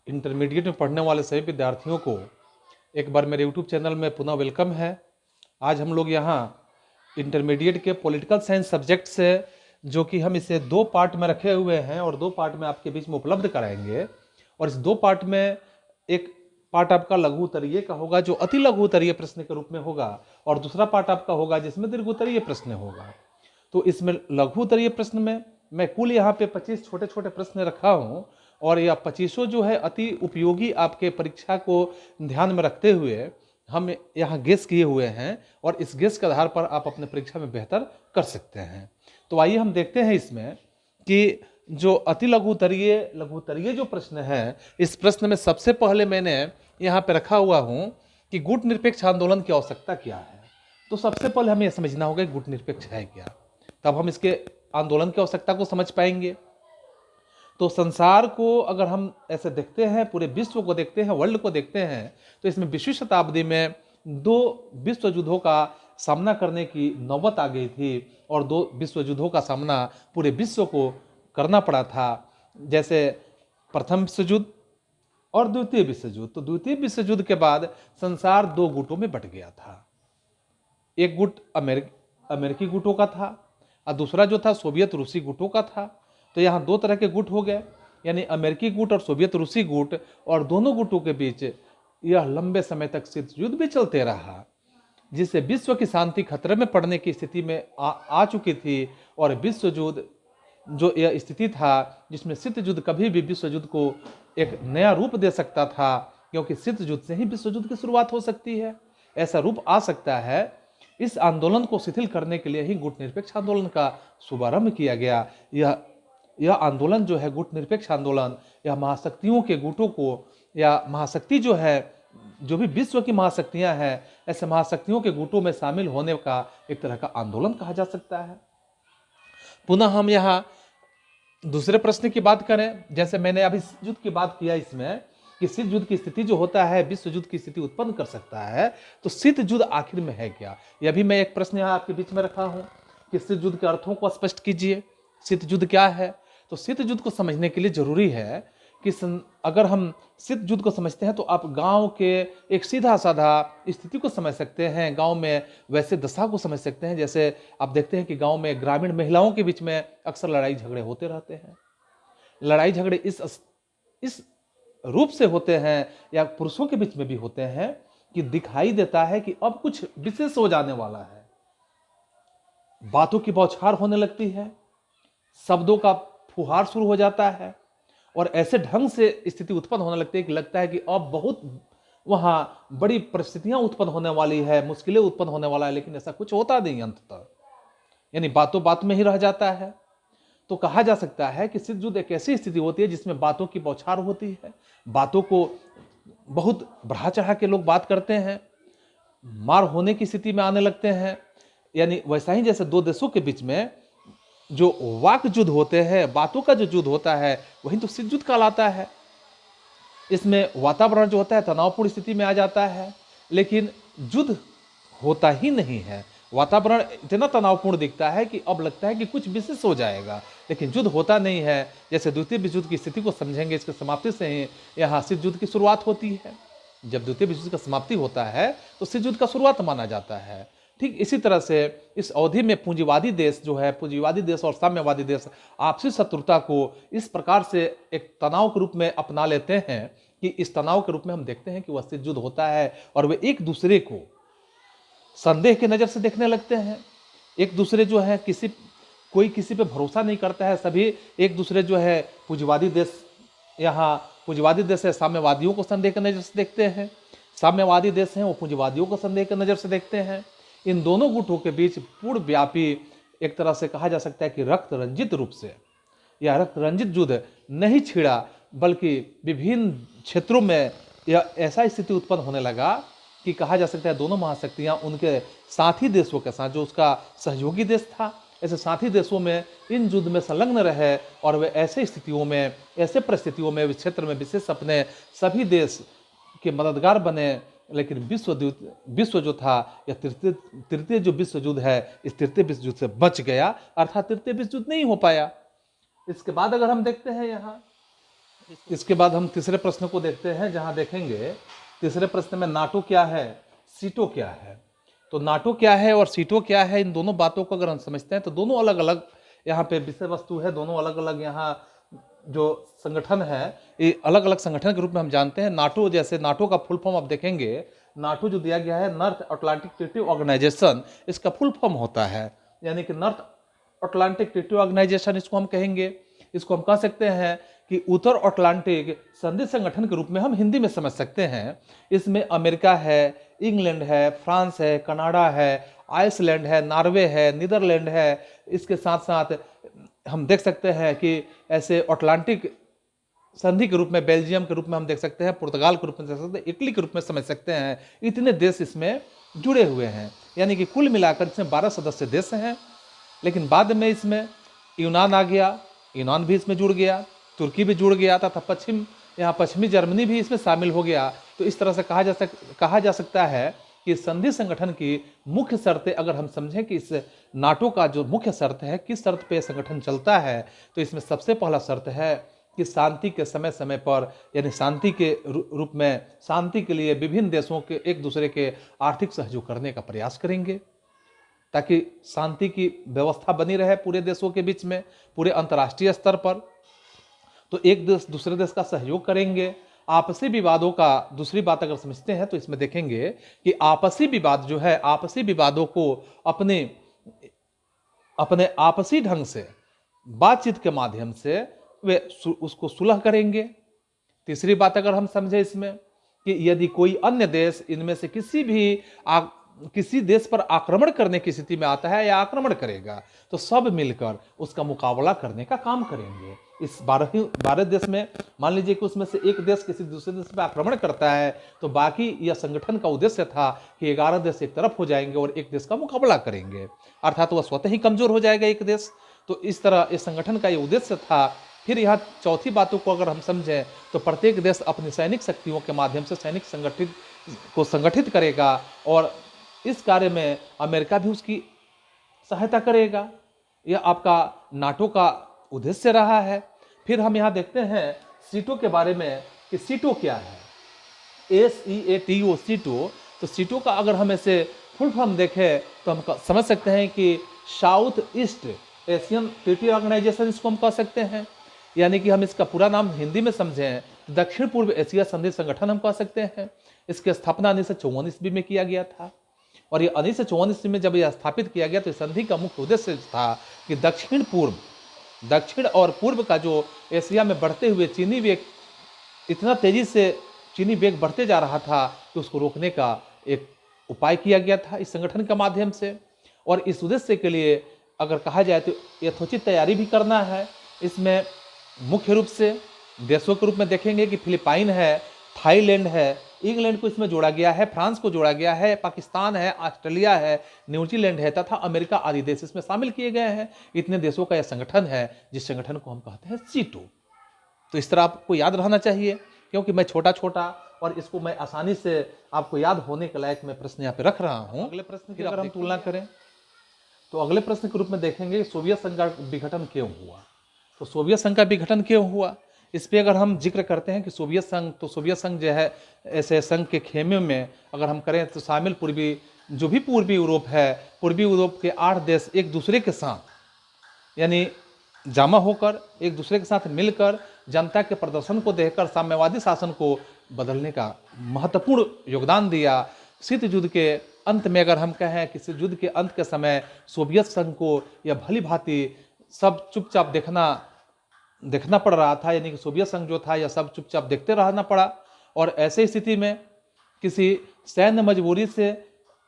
Intermediate में पढ़ने वाले सभी विद्यार्थियों को एक बार मेरे यूट्यूब चैनल में पुनः वेलकम है। आज हम लोग यहाँ इंटरमीडिएट के पॉलिटिकल साइंस सब्जेक्ट से, जो कि हम इसे 2 पार्ट में रखे हुए हैं और 2 पार्ट में आपके बीच में उपलब्ध कराएंगे। और इस 2 पार्ट में एक पार्ट आपका लघु उत्तरीय का होगा जो अति लघु उत्तरीय प्रश्न के रूप में होगा, और दूसरा पार्ट आपका होगा जिसमें दीर्घ उत्तरीय प्रश्न होगा। तो इसमें लघु उत्तरीय प्रश्न में मैं कुल यहाँ पे 25 छोटे छोटे प्रश्न रखा हूँ, और यह 25 जो है अति उपयोगी आपके परीक्षा को ध्यान में रखते हुए हम यहाँ गेस किए हुए हैं, और इस गेस के आधार पर आप अपने परीक्षा में बेहतर कर सकते हैं। तो आइए हम देखते हैं इसमें कि जो अति लघु उत्तरीय जो प्रश्न है, इस प्रश्न में सबसे पहले मैंने यहाँ पे रखा हुआ हूँ कि गुट निरपेक्ष आंदोलन की आवश्यकता क्या है। तो सबसे पहले हमें यह समझना होगा कि गुट निरपेक्ष है क्या, तब हम इसके आंदोलन की आवश्यकता को समझ पाएंगे। तो संसार को अगर हम ऐसे देखते हैं, पूरे विश्व को देखते हैं, वर्ल्ड को देखते हैं, तो इसमें 20वीं शताब्दी में 2 विश्व युद्धों का सामना करने की नौबत आ गई थी, और 2 विश्व युद्धों का सामना पूरे विश्व को करना पड़ा था। जैसे प्रथम विश्व युद्ध और द्वितीय विश्व युद्ध। तो द्वितीय विश्व युद्ध के बाद संसार 2 गुटों में बट गया था। एक गुट अमेरिकी गुटों का था, और दूसरा जो था सोवियत रूसी गुटों का था। तो यहाँ 2 तरह के गुट हो गए, यानी अमेरिकी गुट और सोवियत रूसी गुट, और दोनों गुटों के बीच यह लंबे समय तक शीत युद्ध भी चलते रहा, जिससे विश्व की शांति खतरे में पड़ने की स्थिति में आ चुकी थी। और विश्व युद्ध जो यह स्थिति था जिसमें शीत युद्ध कभी भी विश्व युद्ध को एक नया रूप दे सकता था, क्योंकि शीत युद्ध से ही विश्व युद्ध की शुरुआत हो सकती है, ऐसा रूप आ सकता है। इस आंदोलन को शिथिल करने के लिए ही गुट निरपेक्ष आंदोलन का शुभारंभ किया गया। यह आंदोलन जो है गुट निरपेक्ष आंदोलन, यह महाशक्तियों के गुटों को, या महाशक्ति जो है, जो भी विश्व की महाशक्तियां हैं, ऐसे महाशक्तियों के गुटों में शामिल होने का एक तरह का आंदोलन कहा जा सकता है। पुनः हम यहाँ दूसरे प्रश्न की बात करें, जैसे मैंने अभी शीत युद्ध की बात किया इसमें कि शीत युद्ध की स्थिति जो होता है विश्व युद्ध की स्थिति उत्पन्न कर सकता है। तो शीत युद्ध आखिर में है क्या, यह भी मैं एक प्रश्न यहाँ आपके बीच में रखा हूँ कि शीत युद्ध के अर्थों को स्पष्ट कीजिए। शीत युद्ध क्या है? तो शीत युद्ध को समझने के लिए जरूरी है कि अगर हम शीत युद्ध को समझते हैं तो आप गांव के एक सीधा साधा स्थिति को समझ सकते हैं, गांव में वैसे दशा को समझ सकते हैं। जैसे आप देखते हैं कि गांव में ग्रामीण महिलाओं के बीच में अक्सर लड़ाई झगड़े होते रहते हैं। लड़ाई झगड़े इस रूप से होते हैं, या पुरुषों के बीच में भी होते हैं, कि दिखाई देता है कि अब कुछ विशेष हो जाने वाला है। बातों की बौछार होने लगती है, शब्दों का फुहार शुरू हो जाता है, और ऐसे ढंग से स्थिति उत्पन्न होने लगती है कि लगता है कि अब बहुत वहां बड़ी परिस्थितियां उत्पन्न होने वाली है, मुश्किलें उत्पन्न होने वाला है, लेकिन ऐसा कुछ होता नहीं अंततः, यानी बातों बात में ही रह जाता है। तो कहा जा सकता है कि शीत युद्ध एक ऐसी स्थिति होती है जिसमें बातों की बौछार होती है, बातों को बहुत बढ़ा चढ़ा के लोग बात करते हैं, मार होने की स्थिति में आने लगते हैं। यानी वैसा ही जैसे 2 देशों के बीच में जो वाक युद्ध होते हैं, बातों का जो युद्ध होता है, वही तो शीत युद्ध कहलाता है। इसमें वातावरण जो होता है तनावपूर्ण स्थिति में आ जाता है, लेकिन युद्ध होता ही नहीं है। वातावरण इतना तनावपूर्ण दिखता है कि अब लगता है कि कुछ विशेष हो जाएगा, लेकिन युद्ध होता नहीं है। जैसे द्वितीय विश्व युद्ध की स्थिति को समझेंगे, इसकी समाप्ति से ही यहाँ शीत युद्ध की शुरुआत होती है। जब द्वितीय विश्व युद्ध का समाप्ति होता है तो शीत युद्ध का शुरुआत माना जाता है। ठीक इसी तरह से इस अवधि में पूंजीवादी देश जो है, पूंजीवादी देश और साम्यवादी देश आपसी शत्रुता को इस प्रकार से एक तनाव के रूप में अपना लेते हैं कि इस तनाव के रूप में हम देखते हैं कि वह शीत युद्ध होता है, और वे एक दूसरे को संदेह की नजर से देखने लगते हैं। एक दूसरे जो है कोई किसी पे भरोसा नहीं करता है, सभी एक दूसरे जो है पूंजीवादी देश, यहाँ पूंजीवादी देश है, साम्यवादियों को संदेह की नजर से देखते हैं, साम्यवादी देश हैं वो पूंजीवादियों को संदेह की नजर से देखते हैं। इन दोनों गुटों के बीच पूर्वव्यापी एक तरह से कहा जा सकता है कि रक्त रंजित रूप से, यह रक्त रंजित युद्ध नहीं छिड़ा, बल्कि विभिन्न क्षेत्रों में यह ऐसा स्थिति उत्पन्न होने लगा कि कहा जा सकता है दोनों महाशक्तियां उनके साथी देशों के साथ, जो उसका सहयोगी देश था, ऐसे साथी देशों में इन युद्ध में संलग्न रहे, और वे ऐसे स्थितियों में, ऐसे परिस्थितियों में क्षेत्र में विशेष अपने सभी देश के मददगार बने। लेकिन विश्व जो था, या तृतीय जो विश्व युद्ध है, इस तृतीय विश्व युद्ध से बच गया, अर्थात तृतीय विश्व युद्ध नहीं हो पाया। इसके बाद अगर हम देखते हैं यहाँ इसके बाद हम तीसरे प्रश्न को देखते हैं, जहां देखेंगे तीसरे प्रश्न में नाटो क्या है, सीटो क्या है। तो नाटो क्या है और सीटो क्या है, इन दोनों बातों को अगर हम समझते हैं तो दोनों अलग अलग यहाँ पे विषय वस्तु है, दोनों अलग अलग यहाँ जो संगठन है ये अलग अलग संगठन के रूप में हम जानते हैं। नाटो, जैसे नाटो का फुल फॉर्म आप देखेंगे, नाटो जो दिया गया है नॉर्थ अटलांटिक ट्रीटी ऑर्गेनाइजेशन, इसका फुल फॉर्म होता है, यानी कि नॉर्थ अटलांटिक ट्रीटी ऑर्गेनाइजेशन इसको हम कहेंगे। इसको हम कह सकते हैं कि उत्तर अटलांटिक संधि संगठन के रूप में हम हिंदी में समझ सकते हैं। इसमें अमेरिका है, इंग्लैंड है, फ्रांस है, कनाडा है, आइसलैंड है, नॉर्वे है, नीदरलैंड है। इसके साथ साथ हम देख सकते हैं कि ऐसे अटलांटिक संधि के रूप में बेल्जियम के रूप में हम देख सकते हैं, पुर्तगाल के रूप में देख सकते हैं, इटली के रूप में समझ सकते हैं। इतने देश इसमें जुड़े हुए हैं, यानी कि कुल मिलाकर इसमें 12 सदस्य देश हैं। लेकिन बाद में इसमें यूनान आ गया, यूनान भी इसमें जुड़ गया, तुर्की भी जुड़ गया तथा पश्चिमी जर्मनी भी इसमें शामिल हो गया। तो इस तरह से कहा जा सकता है कि संधि संगठन की मुख्य शर्तें अगर हम समझें कि इस नाटो का जो मुख्य शर्त है, किस शर्त पे संगठन चलता है, तो इसमें सबसे पहला शर्त है कि शांति के समय समय पर, यानी शांति के रूप में शांति के लिए विभिन्न देशों के एक दूसरे के आर्थिक सहयोग करने का प्रयास करेंगे, ताकि शांति की व्यवस्था बनी रहे पूरे देशों के बीच में, पूरे अंतर्राष्ट्रीय स्तर पर। तो एक देश दूसरे देश का सहयोग करेंगे। आपसी विवादों का दूसरी बात अगर समझते हैं तो इसमें देखेंगे कि आपसी विवाद जो है, आपसी विवादों को अपने आपसी ढंग से बातचीत के माध्यम से वे उसको सुलह करेंगे। तीसरी बात अगर हम समझे इसमें कि यदि कोई अन्य देश इनमें से किसी देश पर आक्रमण करने की स्थिति में आता है या आक्रमण करेगा, तो सब मिलकर उसका मुकाबला करने का काम करेंगे। इस 12 देश में मान लीजिए कि उसमें से एक देश किसी दूसरे देश पर आक्रमण करता है, तो बाकी यह संगठन का उद्देश्य था कि 11 देश एक तरफ हो जाएंगे और एक देश का मुकाबला करेंगे, अर्थात वह स्वतः ही कमजोर हो जाएगा एक देश। तो इस तरह इस संगठन का यह उद्देश्य था। फिर यहाँ चौथी बातों को अगर हम समझें तो प्रत्येक देश अपनी सैनिक शक्तियों के माध्यम से सैनिक संगठित करेगा और इस कार्य में अमेरिका भी उसकी सहायता करेगा। यह आपका नाटो का उद्देश्य रहा है। फिर हम यहाँ देखते हैं सीटो के बारे में कि सीटो क्या है, SEATO, सीटो। तो सीटो का अगर हम ऐसे फुल फॉर्म देखें तो हम समझ सकते हैं कि South East Asian Treaty Organization इसको हम कह सकते हैं, यानी कि हम इसका पूरा नाम हिंदी में समझें दक्षिण पूर्व एशिया संधि संगठन हम कह सकते हैं। इसकी स्थापना 1954 ईस्वी में किया गया था और ये 1954 ईस्वी में जब यह स्थापित किया गया तो संधि का मुख्य उद्देश्य था कि दक्षिण और पूर्व का जो एशिया में बढ़ते हुए चीनी वेग, इतना तेजी से चीनी वेग बढ़ते जा रहा था कि उसको रोकने का एक उपाय किया गया था इस संगठन के माध्यम से। और इस उद्देश्य के लिए अगर कहा जाए तो यथोचित तैयारी भी करना है। इसमें मुख्य रूप से देशों के रूप में देखेंगे कि फिलिपाइन है, थाईलैंड है, इंग्लैंड को इसमें जोड़ा गया है, फ्रांस को जोड़ा गया है, पाकिस्तान है, ऑस्ट्रेलिया है, न्यूजीलैंड है तथा अमेरिका आदि देश इसमें शामिल किए गए हैं। इतने देशों का यह संगठन है जिस संगठन को हम कहते हैं सीटो। तो इस तरह आपको याद रहना चाहिए, क्योंकि मैं छोटा और इसको मैं आसानी से आपको याद होने के लायक मैं प्रश्न यहाँ पे रख रहा हूँ। अगले प्रश्न की अगर हम तुलना करें तो अगले प्रश्न के रूप में देखेंगे सोवियत संघ का विघटन क्यों हुआ। तो सोवियत संघ का विघटन क्यों हुआ, इस पे अगर हम जिक्र करते हैं कि सोवियत संघ जो है ऐसे संघ के खेमे में अगर हम करें तो शामिल पूर्वी यूरोप है, पूर्वी यूरोप के 8 देश एक दूसरे के साथ यानी जमा होकर एक दूसरे के साथ मिलकर जनता के प्रदर्शन को देखकर साम्यवादी शासन को बदलने का महत्वपूर्ण योगदान दिया। शीत युद्ध के अंत में अगर हम कहें कि शीत युद्ध के अंत के समय सोवियत संघ को यह भली भांति सब चुपचाप देखना पड़ रहा था, यानी कि सोवियत संघ जो था यह सब चुपचाप देखते रहना पड़ा। और ऐसे स्थिति में किसी सैन्य मजबूरी से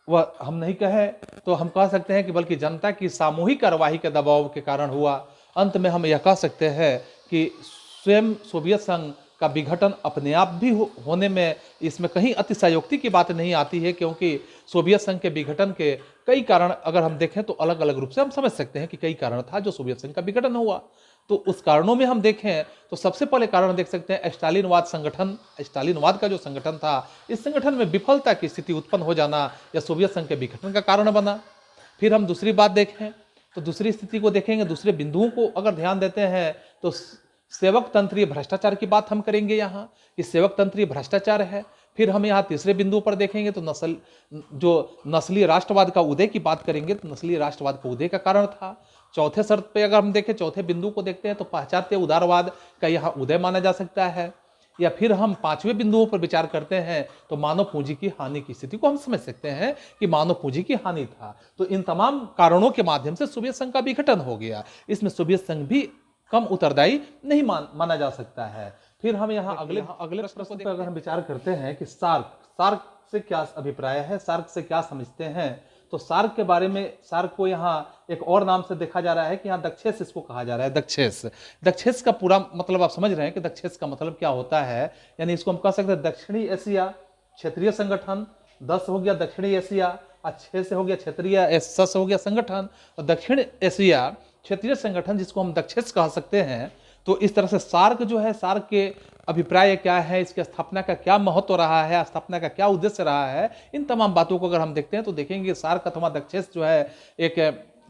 वह हम नहीं कहें तो हम कह सकते हैं कि बल्कि जनता की सामूहिक कार्यवाही के दबाव के कारण हुआ। अंत में हम यह कह सकते हैं कि स्वयं सोवियत संघ का विघटन अपने आप भी होने में इसमें कहीं अतिशयोक्ति की बात नहीं आती है, क्योंकि सोवियत संघ के विघटन के कई कारण अगर हम देखें तो अलग अलग रूप से हम समझ सकते हैं कि कई कारण था जो सोवियत संघ का विघटन हुआ। तो उस कारणों में हम देखें तो सबसे पहले कारण देख सकते हैं स्टालिनवाद का जो संगठन था, इस संगठन में विफलता की स्थिति उत्पन्न हो जाना या सोवियत संघ के विघटन का कारण बना। फिर हम दूसरी बात देखें तो दूसरी स्थिति को देखेंगे, दूसरे बिंदुओं को अगर ध्यान देते हैं तो सेवक तंत्रीय भ्रष्टाचार की बात हम करेंगे यहाँ कि सेवक तंत्रीय भ्रष्टाचार है। फिर हम यहाँ तीसरे बिंदु पर देखेंगे तो नस्लीय राष्ट्रवाद का उदय की बात करेंगे तो नस्लीय राष्ट्रवाद का उदय का कारण था। चौथे शर्त पे अगर हम देखें, चौथे बिंदु को देखते हैं तो पाश्चात्य उदारवाद का यहाँ उदय माना जा सकता है। या फिर हम पांचवें बिंदुओं पर विचार करते हैं तो मानव पूंजी की हानि की स्थिति को हम समझ सकते हैं कि मानव पूंजी की हानि था। तो इन तमाम कारणों के माध्यम से सोवियत संघ का विघटन हो गया। इसमें सोवियत संघ भी कम उत्तरदायी नहीं माना जा सकता है। फिर हम यहाँ अगले प्रश्न पर अगर हम विचार करते हैं कि सार्क से क्या अभिप्राय है, सार्क से क्या समझते हैं, तो सार्क के बारे में, सार्क को यहाँ एक और नाम से देखा जा रहा है कि यहाँ दक्षेस इसको कहा जा रहा है। दक्षेस का पूरा मतलब आप समझ रहे हैं कि दक्षेस का मतलब क्या होता है। यानी इसको हम कह सकते हैं दक्षिणी एशिया क्षेत्रीय संगठन, 10 हो गया दक्षिणी एशिया, 6 से हो गया क्षेत्रीय, 7 से हो गया संगठन, और दक्षिण एशिया क्षेत्रीय संगठन जिसको हम दक्षेस कह सकते हैं। तो इस तरह से सार्क जो है, सार्क के अभिप्राय क्या है, इसकी स्थापना का क्या महत्व रहा है, स्थापना का क्या उद्देश्य रहा है, इन तमाम बातों को अगर हम देखते हैं तो देखेंगे सार्क अथवा दक्षेस जो है, एक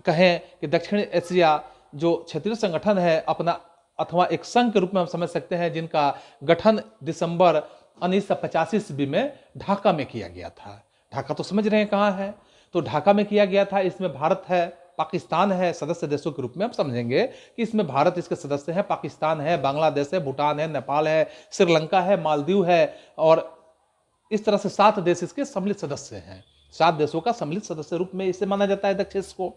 कहें कि दक्षिण एशिया जो क्षेत्रीय संगठन है अपना, अथवा एक संघ के रूप में हम समझ सकते हैं, जिनका गठन दिसंबर 1985 ईस्वी में ढाका में किया गया था। ढाका तो समझ रहे हैं कहाँ है, तो ढाका में किया गया था। इसमें भारत है, पाकिस्तान है, सदस्य देशों के रूप में हम समझेंगे कि इसमें भारत इसके सदस्य हैं, पाकिस्तान है, बांग्लादेश है, भूटान है, नेपाल है, श्रीलंका है, मालदीव है, और इस तरह से 7 देश इसके सम्मिलित सदस्य हैं। 7 देशों का सम्मिलित सदस्य रूप में इसे माना जाता है दक्षेस को।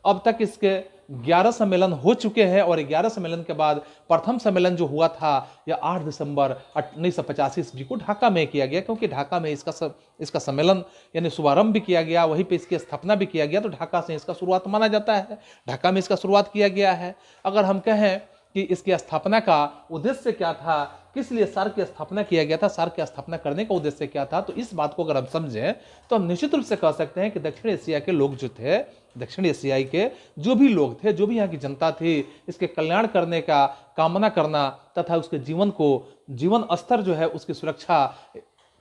अब तक इसके 11 सम्मेलन हो चुके हैं, और 11 सम्मेलन के बाद प्रथम सम्मेलन जो हुआ था यह 8 दिसंबर 1985 ईस्वी को ढाका में किया गया, क्योंकि ढाका में इसका सम्मेलन यानी शुभारंभ भी किया गया, वहीं पे इसकी स्थापना भी किया गया, तो ढाका से इसका शुरुआत माना जाता है। ढाका में इसका शुरुआत किया गया है। अगर हम कहें कि इसकी स्थापना का उद्देश्य क्या था, किस लिए सार्क की स्थापना किया गया था, सार्क की स्थापना करने का उद्देश्य क्या था, तो इस बात को अगर हम समझें तो हम निश्चित रूप से कह सकते हैं कि दक्षिण एशिया के लोग जो थे, दक्षिण एशियाई के जो भी लोग थे, जो भी यहाँ की जनता थी, इसके कल्याण करने का कामना करना तथा उसके जीवन स्तर जो है उसकी सुरक्षा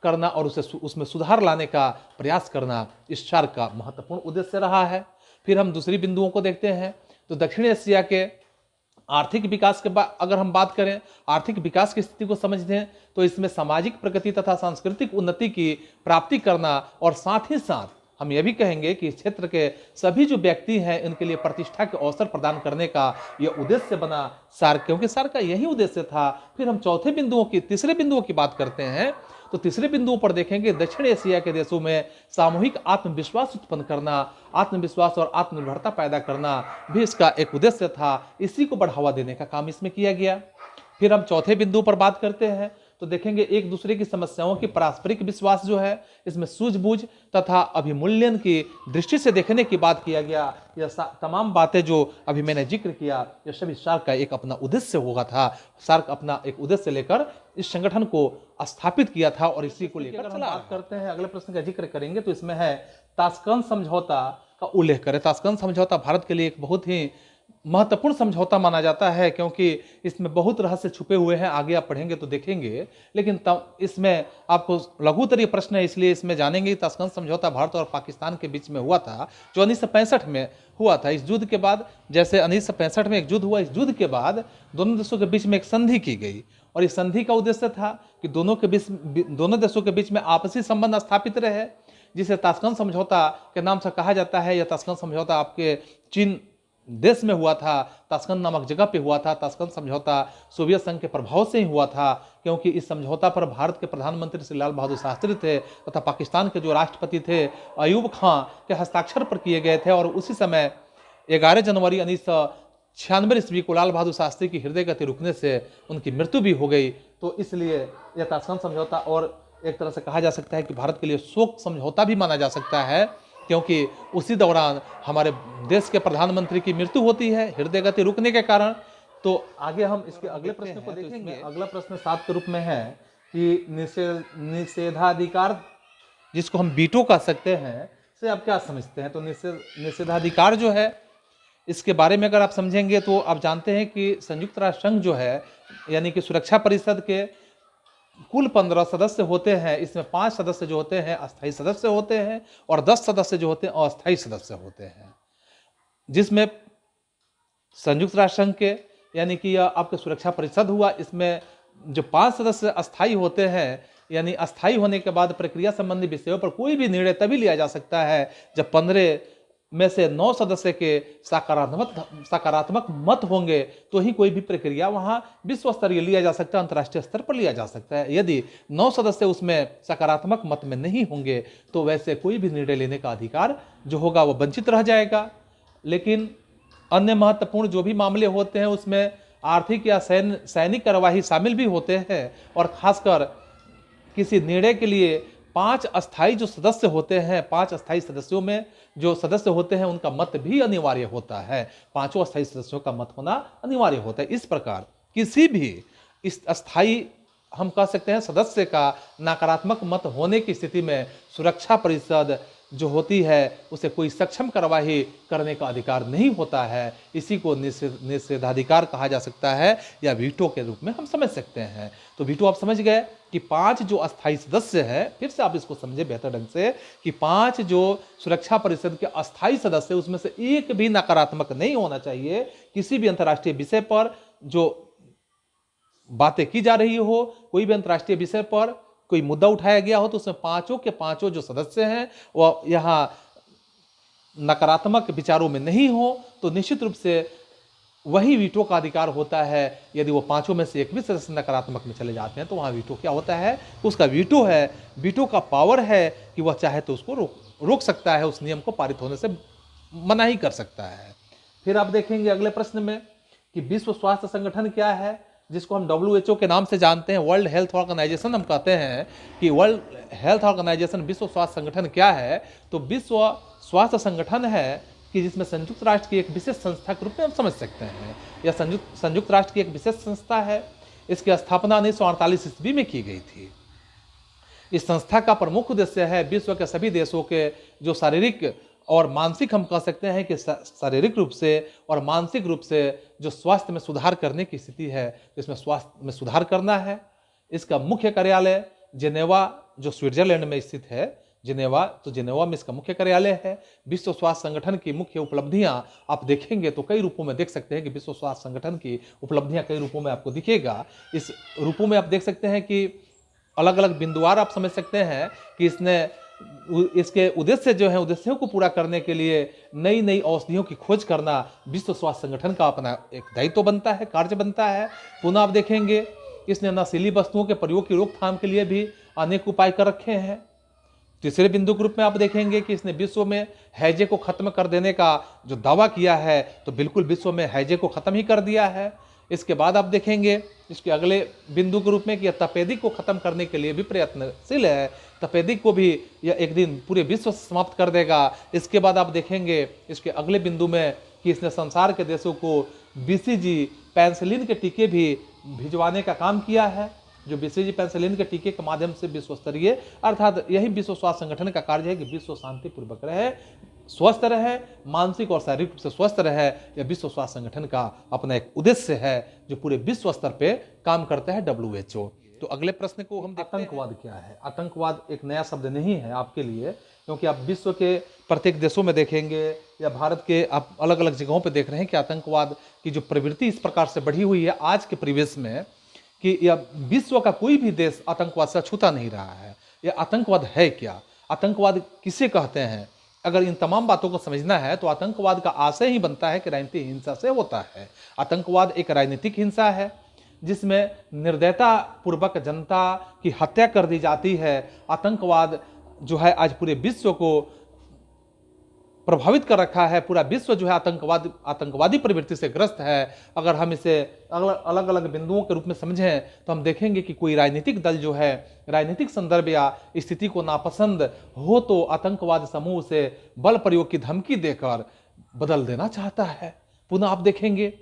करना और उसमें सुधार लाने का प्रयास करना इस सार्क का महत्वपूर्ण उद्देश्य रहा है। फिर हम दूसरी बिंदुओं को देखते हैं तो दक्षिण एशिया के आर्थिक विकास के बाद अगर हम बात करें, आर्थिक विकास की स्थिति को समझते हैं तो इसमें सामाजिक प्रगति तथा सांस्कृतिक उन्नति की प्राप्ति करना, और साथ ही साथ हम यह भी कहेंगे कि इस क्षेत्र के सभी जो व्यक्ति हैं इनके लिए प्रतिष्ठा के अवसर प्रदान करने का यह उद्देश्य बना सार्क, क्योंकि सार्क का यही उद्देश्य था। फिर हम तीसरे बिंदुओं की बात करते हैं तो तीसरे बिंदुओं पर देखेंगे दक्षिण एशिया के देशों में सामूहिक आत्मविश्वास उत्पन्न करना, आत्मविश्वास और आत्मनिर्भरता पैदा करना भी इसका एक उद्देश्य था। इसी को बढ़ावा देने का काम इसमें किया गया। फिर हम चौथे बिंदु पर बात करते हैं तो देखेंगे एक दूसरे की समस्याओं की पारस्परिक विश्वास जो है, इसमें सूझबूझ तथा अभिमूल्यन की दृष्टि से देखने की बात किया गया। यह तमाम बातें जो अभी मैंने जिक्र किया, यह सभी सार्क का एक अपना उद्देश्य होगा था। सार्क अपना एक उद्देश्य लेकर इस संगठन को स्थापित किया था और इसी को लेकर चला। बात करते हैं, अगले प्रश्न का जिक्र करेंगे तो इसमें है ताशकंद समझौता का उल्लेख करें। ताशकंद समझौता भारत के लिए एक बहुत ही महत्वपूर्ण समझौता माना जाता है, क्योंकि इसमें बहुत रहस्य छुपे हुए हैं। आगे आप पढ़ेंगे तो देखेंगे, लेकिन इसमें आपको लघु उत्तरीय प्रश्न है, इसलिए इसमें जानेंगे। ताशकंद समझौता भारत और पाकिस्तान के बीच में हुआ था, जो 1965 में हुआ था। इस युद्ध के बाद, जैसे 1965 में एक युद्ध हुआ, इस युद्ध के बाद दोनों देशों के बीच में एक संधि की गई, और इस संधि का उद्देश्य था कि दोनों देशों के बीच में आपसी संबंध स्थापित रहे, जिसे ताशकंद समझौता के नाम से कहा जाता है। यह ताशकंद समझौता आपके चीन देश में हुआ था, ताशकंद नामक जगह पे हुआ था। ताशकंद समझौता सोवियत संघ के प्रभाव से ही हुआ था, क्योंकि इस समझौता पर भारत के प्रधानमंत्री श्री लाल बहादुर शास्त्री थे तथा पाकिस्तान के जो राष्ट्रपति थे अयूब खां के हस्ताक्षर पर किए गए थे। और उसी समय 11 जनवरी 1996 ईस्वी को लाल बहादुर शास्त्री की हृदय गति रुकने से उनकी मृत्यु भी हो गई। तो इसलिए यह ताशकंद समझौता, और एक तरह से कहा जा सकता है कि भारत के लिए शोक समझौता भी माना जा सकता है, क्योंकि उसी दौरान हमारे देश के प्रधानमंत्री की मृत्यु होती है हृदय गति रुकने के कारण। तो आगे हम इसके अगले प्रश्न को देखेंगे। अगला प्रश्न 7 के रूप में है कि निषेधाधिकार, जिसको हम वीटो कह सकते हैं, से आप क्या समझते हैं। तो निषेधाधिकार जो है, इसके बारे में अगर आप समझेंगे तो आप जानते हैं कि संयुक्त राष्ट्र संघ जो है, यानी कि सुरक्षा परिषद के कुल 15 सदस्य होते हैं। इसमें 5 सदस्य जो होते हैं अस्थायी सदस्य होते हैं, और 10 सदस्य जो होते हैं अस्थायी सदस्य होते हैं, जिसमें संयुक्त राष्ट्र संघ के यानी कि यह आपके सुरक्षा परिषद हुआ, इसमें जो 5 सदस्य अस्थायी होते हैं, यानी अस्थायी होने के बाद प्रक्रिया संबंधी विषयों पर कोई भी निर्णय तभी लिया जा सकता है जब 15 में से 9 सदस्य के सकारात्मक मत होंगे, तो ही कोई भी प्रक्रिया वहां विश्व स्तरीय लिया जा सकता है, अंतर्राष्ट्रीय स्तर पर लिया जा सकता है। यदि 9 सदस्य उसमें सकारात्मक मत में नहीं होंगे तो वैसे कोई भी निर्णय लेने का अधिकार जो होगा वो वंचित रह जाएगा। लेकिन अन्य महत्वपूर्ण जो भी मामले होते हैं उसमें आर्थिक या सैनिक कार्यवाही शामिल भी होते हैं, और खासकर किसी निर्णय के लिए 5 अस्थायी जो सदस्य होते हैं, 5 अस्थायी सदस्यों में जो सदस्य होते हैं उनका मत भी अनिवार्य होता है। 5 अस्थायी सदस्यों का मत होना अनिवार्य होता है। इस प्रकार किसी भी इस अस्थायी हम कह सकते हैं सदस्य का नकारात्मक मत होने की स्थिति में सुरक्षा परिषद जो होती है उसे कोई सक्षम कार्यवाही करने का अधिकार नहीं होता है। इसी को निषेधाधिकार कहा जा सकता है या वीटो के रूप में हम समझ सकते हैं। तो वीटो आप समझ गए कि 5 जो अस्थायी सदस्य है, फिर से आप इसको समझे बेहतर ढंग से कि 5 जो सुरक्षा परिषद के अस्थायी सदस्य उसमें से एक भी नकारात्मक नहीं होना चाहिए। किसी भी अंतर्राष्ट्रीय विषय पर जो बातें की जा रही हो, कोई भी अंतर्राष्ट्रीय विषय पर कोई मुद्दा उठाया गया हो, तो उसमें 5 के 5 जो सदस्य हैं वह यहाँ नकारात्मक विचारों में नहीं हो, तो निश्चित रूप से वही वीटो का अधिकार होता है। यदि वो 5 में से एक भी सदस्य नकारात्मक में चले जाते हैं तो वहाँ वीटो क्या होता है, उसका वीटो है, वीटो का पावर है कि वह चाहे तो उसको रोक सकता है, उस नियम को पारित होने से मना ही कर सकता है। फिर आप देखेंगे अगले प्रश्न में कि विश्व स्वास्थ्य संगठन क्या है, जिसको हम WHO के नाम से जानते हैं, वर्ल्ड हेल्थ ऑर्गेनाइजेशन हम कहते हैं कि वर्ल्ड हेल्थ ऑर्गेनाइजेशन विश्व स्वास्थ्य संगठन क्या है। तो विश्व स्वास्थ्य संगठन है कि जिसमें संयुक्त राष्ट्र की एक विशेष संस्था के रूप में हम समझ सकते हैं। यह संयुक्त राष्ट्र की एक विशेष संस्था है। इसकी स्थापना 1948 ईस्वी में की गई थी। इस संस्था का प्रमुख उद्देश्य है विश्व के सभी देशों के जो शारीरिक और मानसिक हम कह सकते हैं कि शारीरिक रूप से और मानसिक रूप से जो स्वास्थ्य में सुधार करने की स्थिति है, इसमें स्वास्थ्य में सुधार करना है। इसका मुख्य कार्यालय जिनेवा जो स्विट्जरलैंड में स्थित है, जिनेवा, तो जिनेवा में इसका मुख्य कार्यालय है। विश्व स्वास्थ्य संगठन की मुख्य उपलब्धियां आप देखेंगे तो कई रूपों में देख सकते हैं कि विश्व स्वास्थ्य संगठन की उपलब्धियां कई रूपों में आपको दिखेगा। इस रूपों में आप देख सकते हैं कि अलग अलग बिंदुवार आप समझ सकते हैं कि इसके उद्देश्य जो है, उद्देश्यों को पूरा करने के लिए नई नई औषधियों की खोज करना विश्व स्वास्थ्य संगठन का अपना एक दायित्व बनता है, कार्य बनता है। पुनः आप देखेंगे इसने नशीली वस्तुओं के प्रयोग की रोकथाम के लिए भी अनेक उपाय कर रखे हैं। तीसरे बिंदु के रूप में आप देखेंगे कि इसने विश्व में हैजे को खत्म कर देने का जो दावा किया है, तो बिल्कुल विश्व में हैजे को खत्म ही कर दिया है। इसके बाद आप देखेंगे इसके अगले बिंदु के रूप में कि यह तपेदिक को खत्म करने के लिए भी प्रयत्नशील है। तपेदिक को भी यह एक दिन पूरे विश्व से समाप्त कर देगा। इसके बाद आप देखेंगे इसके अगले बिंदु में कि इसने संसार के देशों को BCG पेनिसिलिन के टीके भी भिजवाने का काम किया है। जो BCG पेनिसिलिन के टीके के माध्यम से विश्व स्तरीय, अर्थात यही विश्व स्वास्थ्य संगठन का कार्य है कि विश्व शांतिपूर्वक रहे, स्वस्थ रहे, मानसिक और शारीरिक रूप से स्वस्थ रहे। यह विश्व स्वास्थ्य संगठन का अपना एक उद्देश्य है जो पूरे विश्व स्तर पे काम करता है, WHO। तो अगले प्रश्न को हम देखते हैं, आतंकवाद क्या है। आतंकवाद एक नया शब्द नहीं है आपके लिए, क्योंकि आप विश्व के प्रत्येक देशों में देखेंगे या भारत के आप अलग अलग जगहों पे देख रहे हैं कि आतंकवाद की जो प्रवृत्ति इस प्रकार से बढ़ी हुई है आज के परिवेश में कि यह विश्व का कोई भी देश आतंकवाद से छूता नहीं रहा है। यह आतंकवाद है क्या, आतंकवाद किसे कहते हैं, अगर इन तमाम बातों को समझना है तो आतंकवाद का आशय ही बनता है कि राजनीतिक हिंसा से होता है। आतंकवाद एक राजनीतिक हिंसा है जिसमें निर्दयता पूर्वक जनता की हत्या कर दी जाती है। आतंकवाद जो है आज पूरे विश्व को प्रभावित कर रखा है। पूरा विश्व जो है आतंकवादी प्रवृत्ति से ग्रस्त है। अगर हम इसे अलग अलग बिंदुओं के रूप में समझें तो हम देखेंगे कि कोई राजनीतिक दल जो है राजनीतिक संदर्भ या स्थिति को नापसंद हो तो आतंकवाद समूह से बल प्रयोग की धमकी देकर बदल देना चाहता है। पुनः आप देखेंगे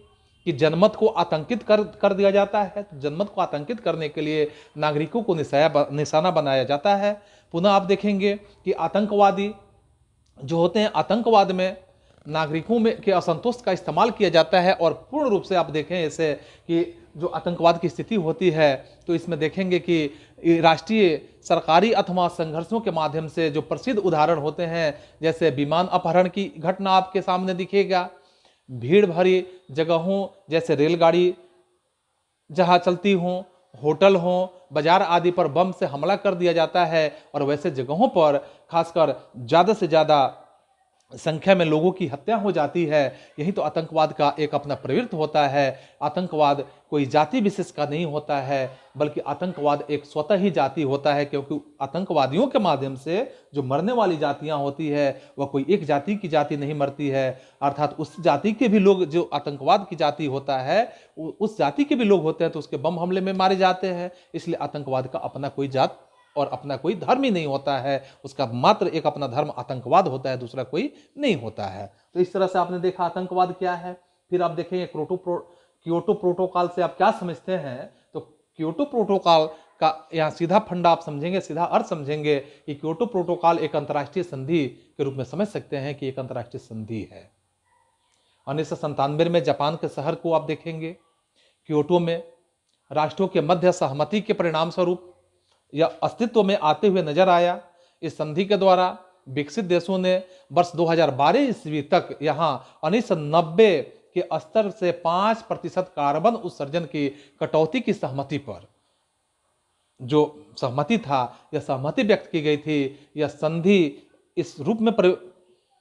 कि जनमत को आतंकित कर दिया जाता है। तो जनमत को आतंकित करने के लिए नागरिकों को निशाना बनाया जाता है। पुनः आप देखेंगे कि आतंकवादी जो होते हैं, आतंकवाद में नागरिकों में के असंतोष का इस्तेमाल किया जाता है। और पूर्ण रूप से आप देखें ऐसे कि जो आतंकवाद की स्थिति होती है तो इसमें देखेंगे कि राष्ट्रीय सरकारी अथवा संघर्षों के माध्यम से जो प्रसिद्ध उदाहरण होते हैं, जैसे विमान अपहरण की घटना आपके सामने दिखेगा। भीड़ भरी जगहों जैसे रेलगाड़ी जहाँ चलती हों, होटल हों, बाजार आदि पर बम से हमला कर दिया जाता है और वैसे जगहों पर खासकर ज़्यादा से ज़्यादा संख्या में लोगों की हत्या हो जाती है। यही तो आतंकवाद का एक अपना प्रवृत्ति होता है। आतंकवाद कोई जाति विशेष का नहीं होता है, बल्कि आतंकवाद एक स्वतः ही जाति होता है, क्योंकि आतंकवादियों के माध्यम से जो मरने वाली जातियां होती है वह कोई एक जाति की जाति नहीं मरती है, अर्थात उस जाति के भी लोग, जो आतंकवाद की जाति होता है उस जाति के भी लोग होते हैं तो उसके बम हमले में मारे जाते हैं। इसलिए आतंकवाद का अपना कोई जात और अपना कोई धर्म ही नहीं होता है, उसका मात्र एक अपना धर्म आतंकवाद होता है, दूसरा कोई नहीं होता है। तो इस तरह से आपने देखा आतंकवाद क्या है। फिर आप देखेंगे क्योटो प्रोटोकॉल से आप क्या समझते हैं। तो क्योटो प्रोटोकॉल का यहाँ सीधा फंडा आप समझेंगे, सीधा अर्थ समझेंगे कि क्योटो प्रोटोकॉल एक अंतर्राष्ट्रीय संधि के रूप में समझ सकते हैं कि एक अंतर्राष्ट्रीय संधि है। 1997 में जापान के शहर को आप देखेंगे, क्योटो में राष्ट्रों के मध्य सहमति के परिणाम स्वरूप यह अस्तित्व में आते हुए नजर आया। इस संधि के द्वारा विकसित देशों ने वर्ष 2012 ईस्वी तक यहाँ 1990 के स्तर से 5% कार्बन उत्सर्जन की कटौती की सहमति पर जो सहमति था, यह सहमति व्यक्त की गई थी। यह संधि इस रूप में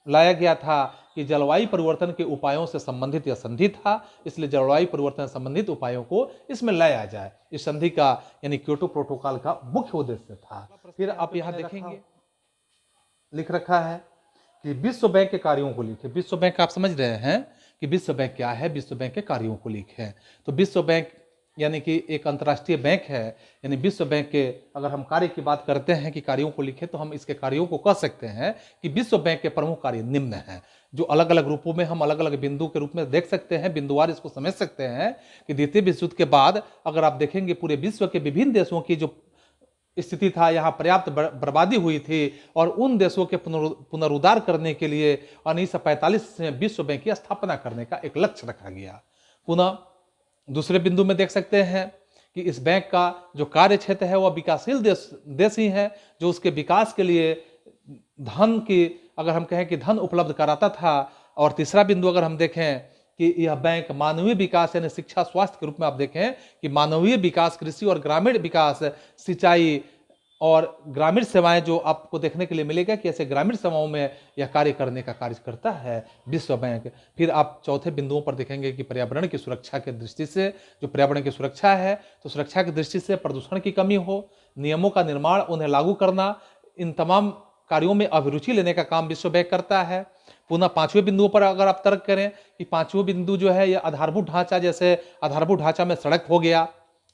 लाया गया था कि जलवायु परिवर्तन के उपायों से संबंधित यह संधि था, इसलिए जलवायु परिवर्तन से संबंधित उपायों को इसमें लाया जाए। इस संधि का यानी क्योटो प्रोटोकॉल का मुख्य उद्देश्य था। फिर आप यहां देखेंगे लिख रखा है कि विश्व बैंक के कार्यों को लिखे। विश्व बैंक आप समझ रहे हैं कि विश्व बैंक क्या है, विश्व बैंक के कार्यों को लिखे। तो विश्व बैंक यानी कि एक अंतर्राष्ट्रीय बैंक है, यानी विश्व बैंक के अगर हम कार्य की बात करते हैं कि कार्यों को लिखे, तो हम इसके कार्यों को कह सकते हैं कि विश्व बैंक के प्रमुख कार्य निम्न हैं, जो अलग अलग रूपों में हम अलग अलग बिंदु के रूप में देख सकते हैं, बिंदुवार इसको समझ सकते हैं कि द्वितीय विश्व युद्ध के बाद अगर आप देखेंगे पूरे विश्व के विभिन्न देशों की जो स्थिति था, यहाँ पर्याप्त बर्बादी हुई थी और उन देशों के पुनरुद्धार करने के लिए 1945 में विश्व बैंक की स्थापना करने का एक लक्ष्य रखा गया। पुनः दूसरे बिंदु में देख सकते हैं कि इस बैंक का जो कार्य क्षेत्र है वह विकासशील देश ही है, जो उसके विकास के लिए धन की अगर हम कहें कि धन उपलब्ध कराता था। और तीसरा बिंदु अगर हम देखें कि यह बैंक मानवीय विकास यानी शिक्षा स्वास्थ्य के रूप में आप देखें कि मानवीय विकास, कृषि और ग्रामीण विकास, सिंचाई और ग्रामीण सेवाएं जो आपको देखने के लिए मिलेगा कि ऐसे ग्रामीण सेवाओं में यह कार्य करने का कार्य करता है विश्व बैंक। फिर आप चौथे बिंदुओं पर देखेंगे कि पर्यावरण की सुरक्षा के दृष्टि से, जो पर्यावरण की सुरक्षा है, तो सुरक्षा की दृष्टि से प्रदूषण की कमी हो, नियमों का निर्माण, उन्हें लागू करना, इन तमाम कार्यों में अभिरुचि लेने का काम विश्व बैंक करता है। पुनः पांचवें बिंदुओं पर अगर आप तर्क करें कि पांचवें बिंदु जो है यह आधारभूत ढांचा, जैसे आधारभूत ढांचा में सड़क हो गया,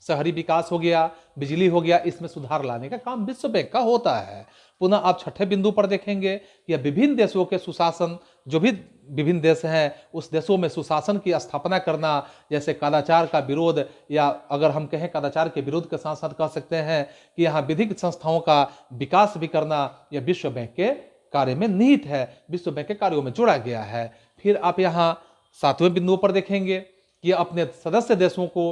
शहरी विकास हो गया, बिजली हो गया, इसमें सुधार लाने का काम विश्व बैंक का होता है। पुनः आप छठे बिंदु पर देखेंगे कि विभिन्न देशों के सुशासन, जो भी विभिन्न देश हैं उस देशों में सुशासन की स्थापना करना, जैसे कदाचार का विरोध, या अगर हम कहें कदाचार के विरोध के साथ साथ कह सकते हैं कि यहाँ विधिक संस्थाओं का विकास भी करना, यह विश्व बैंक के कार्य में निहित है, विश्व बैंक के कार्यों में जोड़ा गया है। फिर आप यहाँ सातवें बिंदुओं पर देखेंगे कि अपने सदस्य देशों को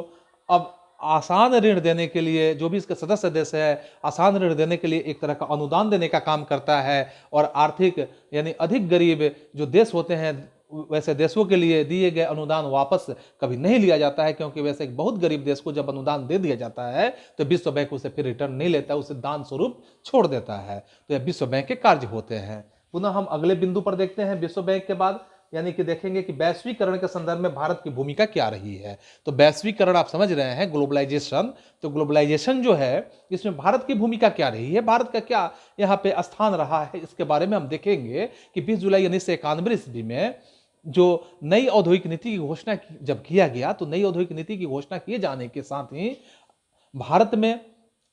अब आसान ऋण देने के लिए, जो भी इसके सदस्य देश है, आसान ऋण देने के लिए एक तरह का अनुदान देने का काम करता है। और आर्थिक यानी अधिक गरीब जो देश होते हैं वैसे देशों के लिए दिए गए अनुदान वापस कभी नहीं लिया जाता है, क्योंकि वैसे एक बहुत गरीब देश को जब अनुदान दे दिया जाता है तो विश्व बैंक उसे फिर रिटर्न नहीं लेता, उसे दान स्वरूप छोड़ देता है। तो यह विश्व बैंक के कार्य होते हैं। पुनः हम अगले बिंदु पर देखते हैं विश्व बैंक के बाद, यानी कि देखेंगे कि वैश्वीकरण के संदर्भ में भारत की भूमिका क्या रही है। तो वैश्वीकरण आप समझ रहे हैं, ग्लोबलाइजेशन, तो ग्लोबलाइजेशन जो है इसमें भारत की भूमिका क्या रही है, भारत का क्या यहाँ पे स्थान रहा है, इसके बारे में हम देखेंगे कि 20 जुलाई 1991 ईस्वी में जो नई औद्योगिक नीति की घोषणा जब किया गया, तो नई औद्योगिक नीति की घोषणा किए जाने के साथ ही भारत में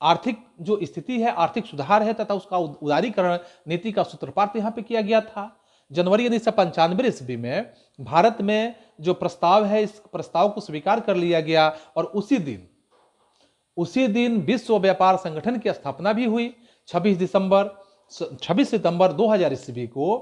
आर्थिक जो स्थिति है, आर्थिक सुधार है तथा उसका उदारीकरण नीति का सूत्रपात यहाँ पे किया गया था। जनवरी 1995 ईस्वी में भारत में जो प्रस्ताव है, इस प्रस्ताव को स्वीकार कर लिया गया और उसी दिन विश्व व्यापार संगठन की स्थापना भी हुई। 26 सितंबर 2000 ईस्वी को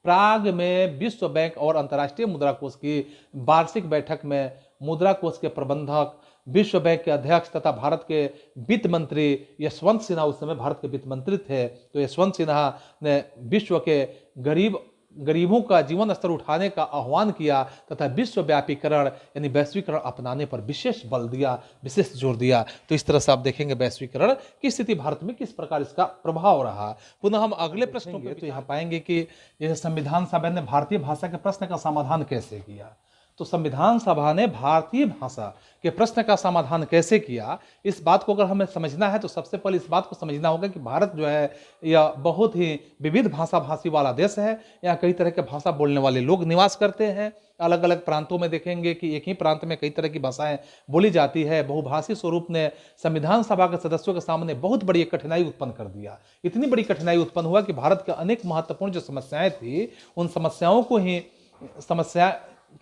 प्राग में विश्व बैंक और अंतर्राष्ट्रीय मुद्रा कोष की वार्षिक बैठक में मुद्रा कोष के प्रबंधक, विश्व बैंक के अध्यक्ष तथा भारत के वित्त मंत्री यशवंत सिन्हा, उस समय भारत के वित्त मंत्री थे, तो यशवंत सिन्हा ने विश्व के गरीब गरीबों का जीवन स्तर उठाने का आह्वान किया तथा विश्वव्यापीकरण यानी वैश्वीकरण अपनाने पर विशेष बल दिया, विशेष जोर दिया। तो इस तरह से आप देखेंगे वैश्वीकरण की स्थिति भारत में किस प्रकार इसका प्रभाव रहा। पुनः हम अगले प्रश्नों पे तो यहाँ पाएंगे कि जैसे संविधान सभा ने भारतीय भाषा के प्रश्न का समाधान कैसे किया। तो संविधान सभा ने भारतीय भाषा के प्रश्न का समाधान कैसे किया, इस बात को अगर हमें समझना है तो सबसे पहले इस बात को समझना होगा कि भारत जो है यह बहुत ही विविध भाषा भाषी वाला देश है। यहाँ कई तरह के भाषा बोलने वाले लोग निवास करते हैं। अलग अलग प्रांतों में देखेंगे कि एक ही प्रांत में कई तरह की भाषाएं बोली जाती है। बहुभाषी स्वरूप ने संविधान सभा के सदस्यों के सामने बहुत बड़ी एक कठिनाई उत्पन्न कर दिया। इतनी बड़ी कठिनाई उत्पन्न हुआ कि भारत के अनेक महत्वपूर्ण जो समस्याएं थी, उन समस्याओं को ही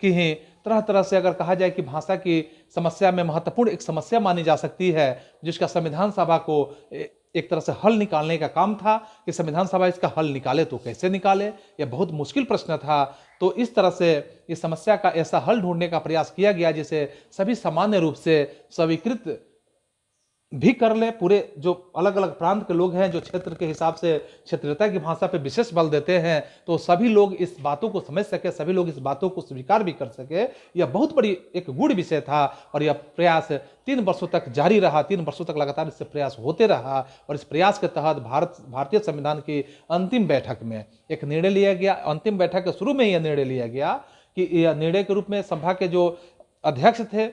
की ही तरह तरह से अगर कहा जाए कि भाषा की समस्या में महत्वपूर्ण एक समस्या मानी जा सकती है, जिसका संविधान सभा को एक तरह से हल निकालने का काम था कि संविधान सभा इसका हल निकाले तो कैसे निकाले। यह बहुत मुश्किल प्रश्न था। तो इस तरह से इस समस्या का ऐसा हल ढूंढने का प्रयास किया गया जिसे सभी सामान्य रूप से स्वीकृत भी कर ले। पूरे जो अलग अलग प्रांत के लोग हैं, जो क्षेत्र के हिसाब से क्षेत्रीयता की भाषा पे विशेष बल देते हैं, तो सभी लोग इस बातों को समझ सके, सभी लोग इस बातों को स्वीकार भी कर सके। यह बहुत बड़ी एक गूढ़ विषय था और यह प्रयास 3 वर्षों तक जारी रहा। 3 वर्षों तक लगातार इससे प्रयास होते रहा और इस प्रयास के तहत भारतीय संविधान की अंतिम बैठक में एक निर्णय लिया गया। अंतिम बैठक के शुरू में यह निर्णय लिया गया कि यह निर्णय के रूप में सभा के जो अध्यक्ष थे,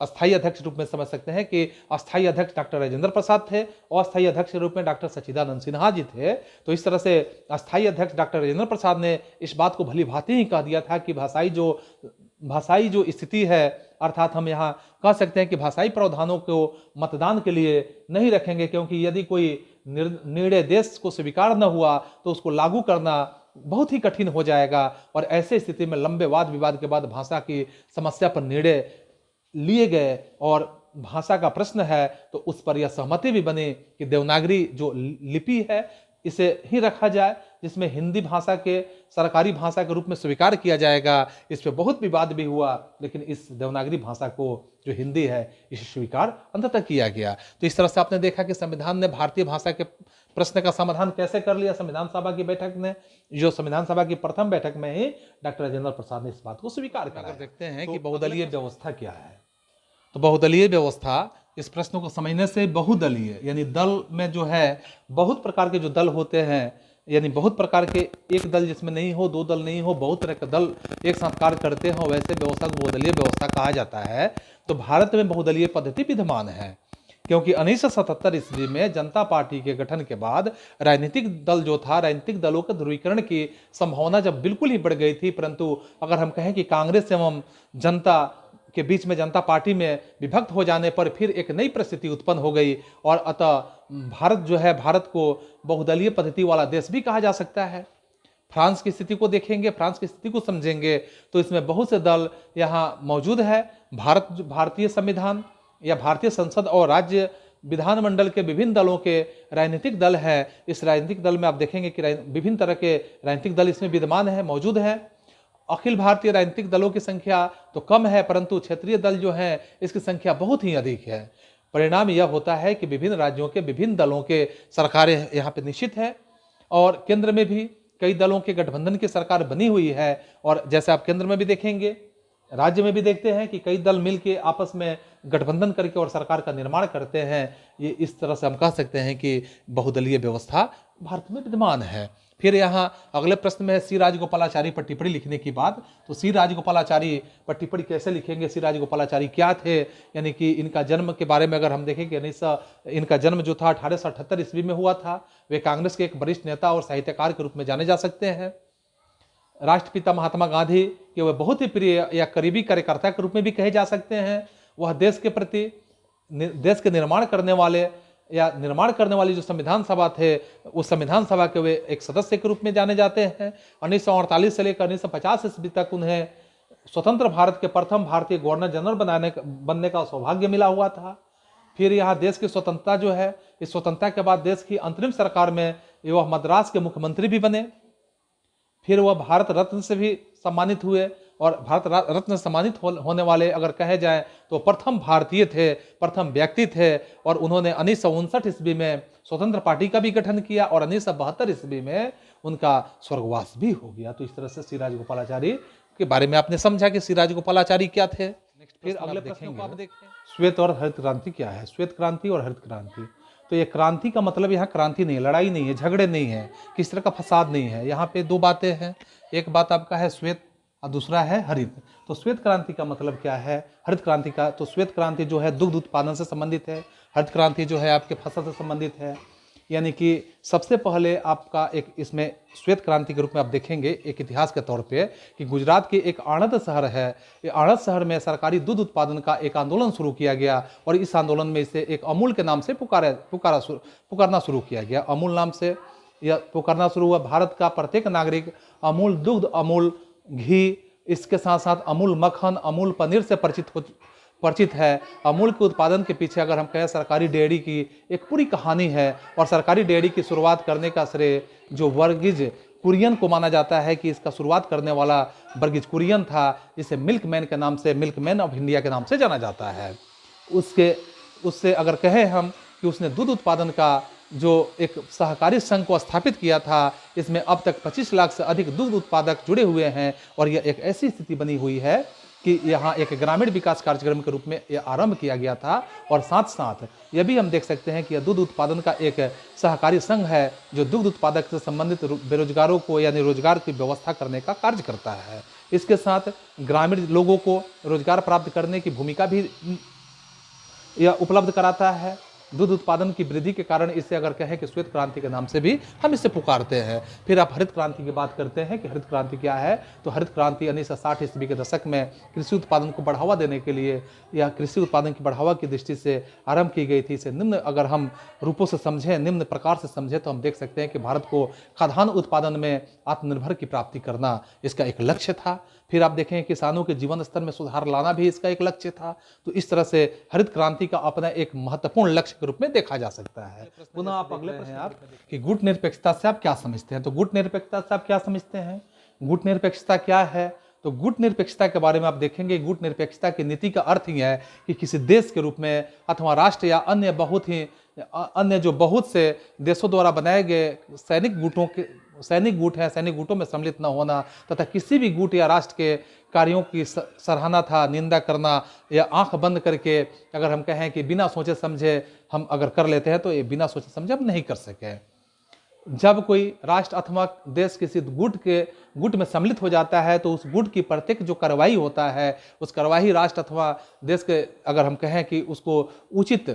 अस्थायी अध्यक्ष रूप में समझ सकते हैं कि अस्थायी अध्यक्ष डॉक्टर राजेंद्र प्रसाद थे और अस्थायी अध्यक्ष के रूप में डॉक्टर सच्चिदानंद सिन्हा जी थे। तो इस तरह से अस्थायी अध्यक्ष डॉक्टर राजेंद्र प्रसाद ने इस बात को भली भांति ही कह दिया था कि भाषाई जो स्थिति है, अर्थात हम यहाँ कह सकते हैं कि भाषाई प्रावधानों को मतदान के लिए नहीं रखेंगे, क्योंकि यदि कोई निर्णय देश को स्वीकार न हुआ तो उसको लागू करना बहुत ही कठिन हो जाएगा और ऐसे स्थिति में लंबे वाद विवाद के बाद भाषा की समस्या पर निर्णय लिए गए और भाषा का प्रश्न है तो उस पर यह सहमति भी बनी कि देवनागरी जो लिपि है इसे ही रखा जाए, जिसमें हिंदी भाषा के सरकारी भाषा के रूप में स्वीकार किया जाएगा। इस पर बहुत विवाद भी हुआ, लेकिन इस देवनागरी भाषा को जो हिंदी है इसे स्वीकार अंततः किया गया। तो इस तरह से आपने देखा कि संविधान ने भारतीय भाषा के प्रश्न का समाधान कैसे कर लिया। संविधान सभा की बैठक ने, जो संविधान सभा की प्रथम बैठक में ही डॉक्टर राजेंद्र प्रसाद ने इस बात को स्वीकार करा। देखते हैं कि बहुदलीय व्यवस्था क्या है। तो बहुदलीय व्यवस्था, इस प्रश्न को समझने से बहुदलीय यानी दल में जो है बहुत प्रकार के जो दल होते हैं, यानी बहुत प्रकार के एक दल जिसमें नहीं हो, 2 दल नहीं हो, बहुत तरह के दल एक साथ कार्य करते हो, वैसे व्यवस्था को बहुदलीय व्यवस्था कहा जाता है। तो भारत में बहुदलीय पद्धति विद्यमान है, क्योंकि 1977 ईस्वी में जनता पार्टी के गठन के बाद राजनीतिक दल जो था, राजनीतिक दलों के ध्रुवीकरण की संभावना जब बिल्कुल ही बढ़ गई थी, परंतु अगर हम कहें कि कांग्रेस एवं जनता के बीच में जनता पार्टी में विभक्त हो जाने पर फिर एक नई परिस्थिति उत्पन्न हो गई और अतः भारत जो है, भारत को बहुदलीय पद्धति वाला देश भी कहा जा सकता है। फ्रांस की स्थिति को देखेंगे, फ्रांस की स्थिति को समझेंगे तो इसमें बहुत से दल यहाँ मौजूद है। भारतीय संविधान या भारतीय संसद और राज्य विधानमंडल के विभिन्न दलों के राजनीतिक दल हैं। इस राजनीतिक दल में आप देखेंगे कि विभिन्न तरह के राजनीतिक दल इसमें विद्यमान है, मौजूद हैं। अखिल भारतीय राजनीतिक दलों की संख्या तो कम है, परंतु क्षेत्रीय दल जो हैं इसकी संख्या बहुत ही अधिक है। परिणाम यह होता है कि विभिन्न राज्यों के विभिन्न दलों के सरकारें यहाँ पे निश्चित है और केंद्र में भी कई दलों के गठबंधन की सरकार बनी हुई है। और जैसे आप केंद्र में भी देखेंगे, राज्य में भी देखते हैं कि कई दल मिलकर आपस में गठबंधन करके और सरकार का निर्माण करते हैं। ये इस तरह से हम कह सकते हैं कि बहुदलीय व्यवस्था भारत में विद्यमान है। फिर यहाँ अगले प्रश्न में है सी राजगोपालाचारी पर टिप्पणी लिखने की बात। तो सी राजगोपालाचारी पर टिप्पणी कैसे लिखेंगे, सी राजगोपालाचारी क्या थे, यानी कि इनका जन्म के बारे में अगर हम देखें कि इनका जन्म जो था 1878 ईस्वी में हुआ था। वे कांग्रेस के एक वरिष्ठ नेता और साहित्यकार के रूप में जाने जा सकते हैं। राष्ट्रपिता महात्मा गांधी के वे बहुत ही प्रिय या करीबी कार्यकर्ता के रूप में भी कहे जा सकते हैं। वह देश के प्रति, देश के निर्माण करने वाली जो संविधान सभा थे, उस संविधान सभा के वे एक सदस्य के रूप में जाने जाते हैं। 1948 से लेकर 1950 ईस्वी तक उन्हें स्वतंत्र भारत के प्रथम भारतीय गवर्नर जनरल बनने का सौभाग्य मिला हुआ था। फिर यहाँ देश की स्वतंत्रता जो है, इस स्वतंत्रता के बाद देश की अंतरिम सरकार में वह मद्रास के मुख्यमंत्री भी बने। फिर वह भारत रत्न से भी सम्मानित हुए और भारत रत्न सम्मानित होने वाले अगर कहे जाए तो प्रथम भारतीय थे, प्रथम व्यक्ति थे। और उन्होंने 1959 ईस्वी में स्वतंत्र पार्टी का भी गठन किया और 1972 ईस्वी में उनका स्वर्गवास भी हो गया। तो इस तरह से श्री राजगोपालाचारी के बारे में आपने समझा कि श्री राजगोपालाचारी क्या थे। फिर अगले प्रश्न को आप देखें, श्वेत और हरित क्रांति क्या है। श्वेत क्रांति और हरित क्रांति, तो ये क्रांति का मतलब यहाँ क्रांति नहीं है, लड़ाई नहीं है, झगड़े नहीं है, किस तरह का फसाद नहीं है। यहाँ पे दो बातें हैं, एक बात आपका है श्वेत और दूसरा है हरित। तो श्वेत क्रांति का मतलब क्या है, हरित क्रांति का, तो श्वेत क्रांति जो है दुग्ध उत्पादन से संबंधित है, हरित क्रांति जो है आपके फसल से संबंधित है। यानी कि सबसे पहले आपका एक इसमें श्वेत क्रांति के रूप में आप देखेंगे एक इतिहास के तौर पे कि गुजरात के एक आणंद शहर है, ये आणंद शहर में सरकारी दूध उत्पादन का एक आंदोलन शुरू किया गया और इस आंदोलन में इसे एक अमूल के नाम से पुकारना शुरू किया गया। अमूल नाम से यह पुकारना शुरू हुआ। भारत का प्रत्येक नागरिक अमूल दूध, अमूल घी, इसके साथ साथ अमूल मक्खन, अमूल पनीर से परिचित है। अमूल के उत्पादन के पीछे अगर हम कहें सरकारी डेयरी की एक पूरी कहानी है और सरकारी डेयरी की शुरुआत करने का श्रेय जो वर्गीज कुरियन को माना जाता है कि इसका शुरुआत करने वाला वर्गीज कुरियन था, जिसे मिल्कमैन के नाम से, मिल्कमैन ऑफ इंडिया के नाम से जाना जाता है। उससे अगर कहें हम कि उसने दूध उत्पादन का जो एक सहकारी संघ को स्थापित किया था, इसमें अब तक 25 लाख से अधिक दूध उत्पादक जुड़े हुए हैं और यह एक ऐसी स्थिति बनी हुई है कि यहाँ एक ग्रामीण विकास कार्यक्रम के रूप में यह आरंभ किया गया था। और साथ साथ यह भी हम देख सकते हैं कि यह दूध उत्पादन का एक सहकारी संघ है जो दूध उत्पादक से संबंधित बेरोजगारों को यानी रोजगार की व्यवस्था करने का कार्य करता है। इसके साथ ग्रामीण लोगों को रोजगार प्राप्त करने की भूमिका भी यह उपलब्ध कराता है। दूध उत्पादन की वृद्धि के कारण इसे अगर कहें कि श्वेत क्रांति के नाम से भी हम इसे पुकारते हैं। फिर आप हरित क्रांति की बात करते हैं कि हरित क्रांति क्या है, तो हरित क्रांति 1960 ईस्वी के दशक में कृषि उत्पादन को बढ़ावा देने के लिए या कृषि उत्पादन की बढ़ावा की दृष्टि से आरंभ की गई थी। इसे निम्न अगर हम रूपों से समझें, निम्न प्रकार से समझें तो हम देख सकते हैं कि भारत को खाद्यान्न उत्पादन में आत्मनिर्भर की प्राप्ति करना इसका एक लक्ष्य था। फिर आप देखें किसानों के जीवन स्तर में सुधार लाना भी इसका एक लक्ष्य था। तो इस तरह से हरित क्रांति का अपना एक महत्वपूर्ण लक्ष्य के रूप में देखा जा सकता है। पुनः आप अगले प्रश्न आप कि गुट निरपेक्षता से आप क्या समझते हैं। तो गुट निरपेक्षता से आप क्या समझते हैं, गुट निरपेक्षता क्या है। तो गुट निरपेक्षता के बारे में आप देखेंगे, गुट निरपेक्षता की नीति का अर्थ ही है कि किसी देश के रूप में अथवा राष्ट्र या अन्य जो बहुत से देशों द्वारा बनाए गए सैनिक गुटों में सम्मिलित न होना तथा किसी भी गुट या राष्ट्र के कार्यों की सराहना था निंदा करना या आंख बंद करके अगर हम कहें कि बिना सोचे समझे हम अगर कर लेते हैं तो ये बिना सोचे समझे हम नहीं कर सके। जब कोई राष्ट्र अथवा देश किसी गुट में सम्मिलित हो जाता है तो उस गुट की प्रत्येक जो कार्रवाई होता है उस कार्रवाई राष्ट्र अथवा देश के अगर हम कहें कि उसको उचित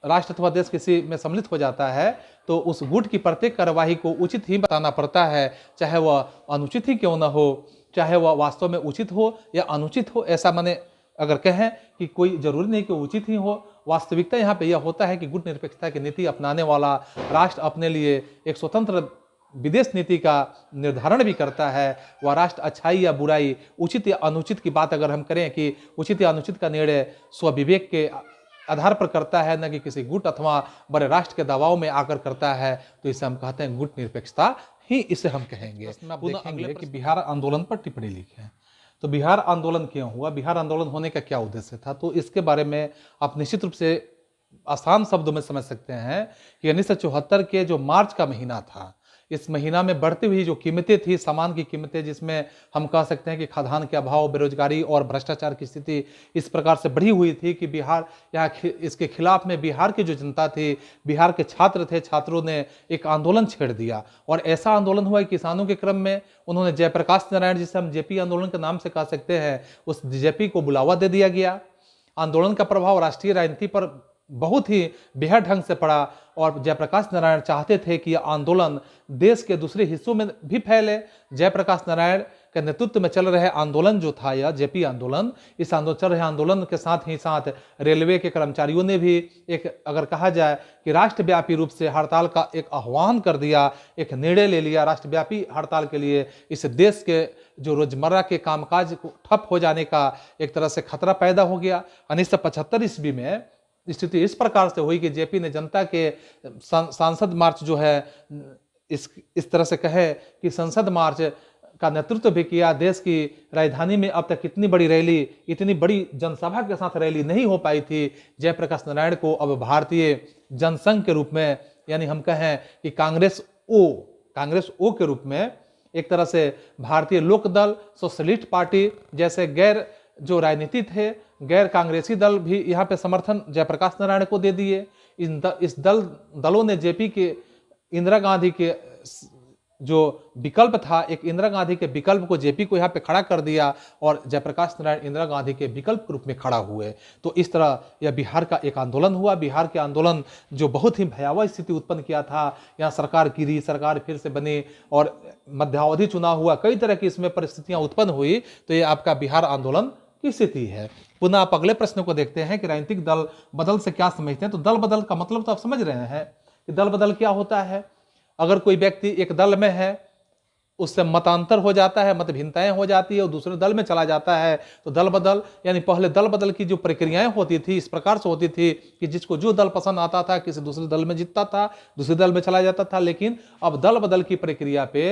राष्ट्र अथवा देश किसी में सम्मिलित हो जाता है तो उस गुट की प्रत्येक कार्यवाही को उचित ही बताना पड़ता है, चाहे वह अनुचित ही क्यों न हो, चाहे वह वास्तव में उचित हो या अनुचित हो। ऐसा माने अगर कहें कि कोई जरूरी नहीं कि उचित ही हो, वास्तविकता यहाँ पे यह होता है कि गुट निरपेक्षता की नीति अपनाने वाला राष्ट्र अपने लिए एक स्वतंत्र विदेश नीति का निर्धारण भी करता है। वह राष्ट्र अच्छाई या बुराई, उचित या अनुचित की बात अगर हम करें कि उचित या अनुचित का निर्णय स्वविवेक के आधार पर करता है, न कि किसी गुट अथवा बड़े राष्ट्र के दबाव में आकर करता है। तो इसे हम कहते हैं गुट निरपेक्षता ही इसे हम कहेंगे। देखेंगे कि बिहार आंदोलन पर टिप्पणी लिखें। तो बिहार आंदोलन क्यों हुआ, बिहार आंदोलन होने का क्या उद्देश्य था, तो इसके बारे में आप निश्चित रूप से आसान शब्दों में समझ सकते हैं कि 1974 के जो मार्च का महीना था, इस महीना में बढ़ती हुई जो कीमतें थी, सामान की कीमतें, जिसमें हम कह सकते हैं कि खाद्यान्न के अभाव, बेरोजगारी और भ्रष्टाचार की स्थिति इस प्रकार से बढ़ी हुई थी कि बिहार यहाँ इसके खिलाफ में बिहार की जो जनता थी, बिहार के छात्र थे, छात्रों ने एक आंदोलन छेड़ दिया। और ऐसा आंदोलन हुआ किसानों के क्रम में उन्होंने जयप्रकाश नारायण, जिसे हम जेपी आंदोलन के नाम से कह सकते हैं, उस जेपी को बुलावा दे दिया गया। आंदोलन का प्रभाव राष्ट्रीय राजनीति पर बहुत ही बेहद ढंग से पड़ा और जयप्रकाश नारायण चाहते थे कि यह आंदोलन देश के दूसरे हिस्सों में भी फैले। जयप्रकाश नारायण के नेतृत्व में चल रहे आंदोलन जो था यह जेपी आंदोलन, इस चल रहे आंदोलन के साथ ही साथ रेलवे के कर्मचारियों ने भी एक अगर कहा जाए कि राष्ट्रव्यापी रूप से हड़ताल का एक आह्वान कर दिया, एक निर्णय ले लिया राष्ट्रव्यापी हड़ताल के लिए। इस देश के जो रोजमर्रा के कामकाज को ठप हो जाने का एक तरह से खतरा पैदा हो गया। 1975 ईस्वी में स्थिति इस प्रकार से हुई कि जेपी ने जनता के सांसद मार्च जो है इस तरह से कहे कि संसद मार्च का नेतृत्व भी किया। देश की राजधानी में अब तक इतनी बड़ी रैली, इतनी बड़ी जनसभा के साथ रैली नहीं हो पाई थी। जयप्रकाश नारायण को अब भारतीय जनसंघ के रूप में, यानी हम कहें कि कांग्रेस ओ कांग्रेस ओ के रूप में एक तरह से भारतीय लोक दल, सोशलिस्ट पार्टी जैसे गैर जो राजनीति थे, गैर कांग्रेसी दल भी यहाँ पे समर्थन जयप्रकाश नारायण को दे दिए। इस दलों ने जेपी के इंदिरा गांधी के जो विकल्प था, एक इंदिरा गांधी के विकल्प को जेपी को यहाँ पे खड़ा कर दिया और जयप्रकाश नारायण इंदिरा गांधी के विकल्प के रूप में खड़ा हुए। तो इस तरह यह बिहार का एक आंदोलन हुआ। बिहार के आंदोलन जो बहुत ही भयावह स्थिति उत्पन्न किया था, यहाँ सरकार गिरी, सरकार फिर से बनी और मध्यावधि चुनाव हुआ, कई तरह की इसमें परिस्थितियां उत्पन्न हुई। तो ये आपका बिहार आंदोलन की स्थिति है। पुनः आप अगले प्रश्न को देखते हैं कि राजनीतिक दल बदल से क्या समझते हैं। तो दल बदल का मतलब तो आप समझ रहे हैं कि दल बदल क्या होता है। अगर कोई व्यक्ति एक दल में है, उससे मतांतर हो जाता है, मत भिन्नताएं हो जाती है और दूसरे दल में चला जाता है, तो दल बदल यानी पहले दल बदल की जो प्रक्रियाएं होती थी इस प्रकार से होती थी कि जिसको जो दल पसंद आता था किसी दूसरे दल में जीतता था, दूसरे दल में चला जाता था। लेकिन अब दल बदल की प्रक्रिया पे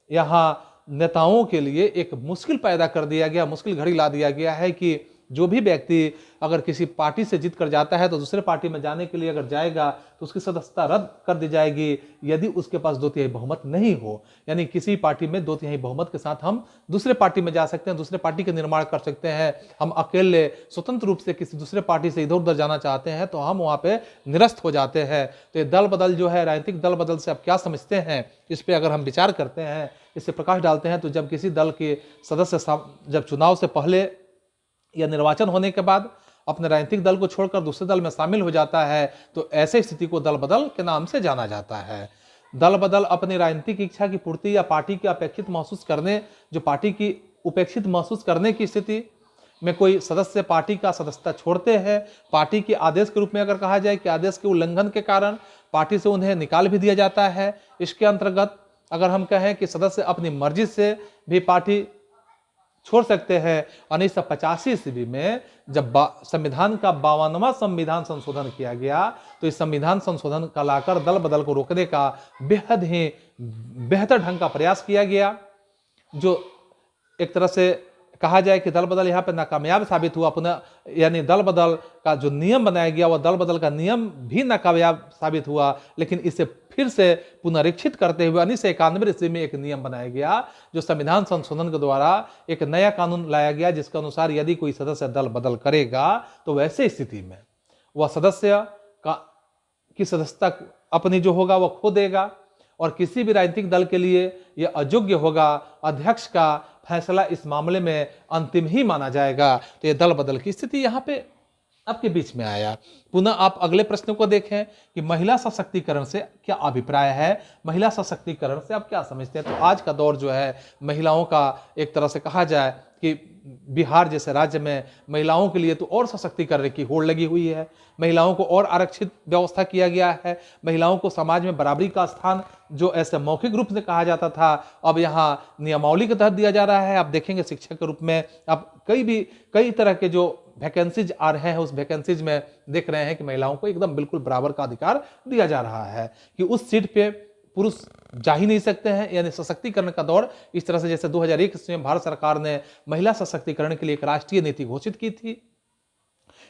यहाँ नेताओं के लिए एक मुश्किल पैदा कर दिया गया, मुश्किल घड़ी ला दिया गया है कि जो भी व्यक्ति अगर किसी पार्टी से जीत कर जाता है तो दूसरे पार्टी में जाने के लिए अगर जाएगा तो उसकी सदस्यता रद्द कर दी जाएगी यदि उसके पास 2/3 बहुमत नहीं हो। यानी किसी पार्टी में 2/3 बहुमत के साथ हम दूसरे पार्टी में जा सकते हैं, दूसरे पार्टी का निर्माण कर सकते हैं। हम अकेले स्वतंत्र रूप से किसी दूसरे पार्टी से इधर उधर जाना चाहते हैं तो हम वहाँ पे निरस्त हो जाते हैं। तो ये दल बदल जो है, राजनीतिक दल बदल से आप क्या समझते हैं, इस पर अगर हम विचार करते हैं, इससे प्रकाश डालते हैं, तो जब किसी दल के सदस्य जब चुनाव से पहले या निर्वाचन होने के बाद अपने राजनीतिक दल को छोड़कर दूसरे दल में शामिल हो जाता है तो ऐसे स्थिति को दल बदल के नाम से जाना जाता है। दल बदल अपनी राजनीतिक इच्छा की पूर्ति या पार्टी की अपेक्षित महसूस करने, जो पार्टी की उपेक्षित महसूस करने की स्थिति में कोई सदस्य पार्टी का सदस्यता छोड़ते हैं। पार्टी के आदेश के रूप में अगर कहा जाए कि आदेश के उल्लंघन के कारण पार्टी से उन्हें निकाल भी दिया जाता है। इसके अंतर्गत अगर हम कहें कि सदस्य अपनी मर्जी से भी पार्टी छोड़ सकते हैं। 1985 ईस्वी में जब संविधान का 52वां संविधान संशोधन किया गया तो इस संविधान संशोधन का लाकर दल बदल को रोकने का बेहद ही बेहतर ढंग का प्रयास किया गया, जो एक तरह से कहा जाए कि दल बदल यहाँ पे नाकामयाब साबित हुआ। पुनः यानी दल बदल का जो नियम बनाया गया वह दल बदल का नियम भी नाकामयाब साबित हुआ, लेकिन इसे फिर से पुनरीक्षित करते हुए 1991 ईस्वी में एक नियम बनाया गया जो संविधान संशोधन के द्वारा एक नया कानून लाया गया, जिसके अनुसार यदि कोई सदस्य दल बदल करेगा तो वैसे स्थिति में वह सदस्य की सदस्यता अपनी जो होगा वह खो देगा और किसी भी राजनीतिक दल के लिए यह अयोग्य होगा। अध्यक्ष का फैसला इस मामले में अंतिम ही माना जाएगा। तो यह दल बदल की स्थिति यहाँ पे आपके बीच में आया। पुनः आप अगले प्रश्न को देखें कि महिला सशक्तिकरण से क्या अभिप्राय है, महिला सशक्तिकरण से आप क्या समझते हैं। तो आज का दौर जो है महिलाओं का एक तरह से कहा जाए कि बिहार जैसे राज्य में महिलाओं के लिए तो और सशक्तिकरण की होड़ लगी हुई है। महिलाओं को और आरक्षित व्यवस्था किया गया है। महिलाओं को समाज में बराबरी का स्थान जो ऐसे मौखिक रूप से कहा जाता था अब यहाँ नियमावली के तहत दिया जा रहा है। आप देखेंगे शिक्षा के रूप में आप कई तरह के जो वैकेंसीज आ रहे हैं उस वैकेंसीज में देख रहे हैं कि महिलाओं को एकदम बिल्कुल बराबर का अधिकार दिया जा रहा है कि उस सीट पे पुरुष जा ही नहीं सकते हैं। यानी सशक्तिकरण का दौर इस तरह से जैसे 2001 में भारत सरकार ने महिला सशक्तिकरण के लिए एक राष्ट्रीय नीति घोषित की थी।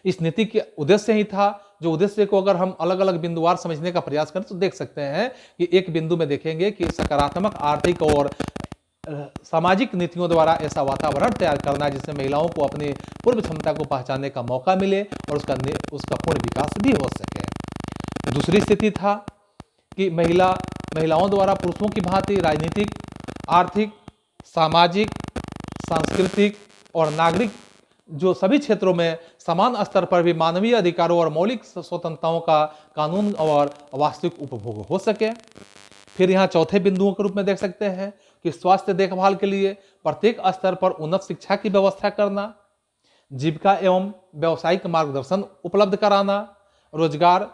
इस नीति के उद्देश्य ही था, जो उद्देश्य को अगर हम अलग अलग बिंदुवार समझने का प्रयास करें तो देख सकते हैं कि एक बिंदु में देखेंगे कि सकारात्मक आर्थिक और सामाजिक नीतियों द्वारा ऐसा वातावरण तैयार करना जिससे महिलाओं को अपनी पूर्व क्षमता को पहचानने का मौका मिले और उसका पूर्ण विकास भी हो सके। दूसरी स्थिति था कि महिलाओं द्वारा पुरुषों की भांति राजनीतिक, आर्थिक, सामाजिक, सांस्कृतिक और नागरिक जो सभी क्षेत्रों में समान स्तर पर भी मानवीय अधिकारों और मौलिक स्वतंत्रताओं का कानून और वास्तविक उपभोग हो सके। फिर यहाँ चौथे बिंदुओं के रूप में देख सकते हैं कि स्वास्थ्य देखभाल के लिए प्रत्येक स्तर पर उन्नत शिक्षा की व्यवस्था करना, जीविका एवं व्यावसायिक मार्गदर्शन उपलब्ध कराना, रोजगार,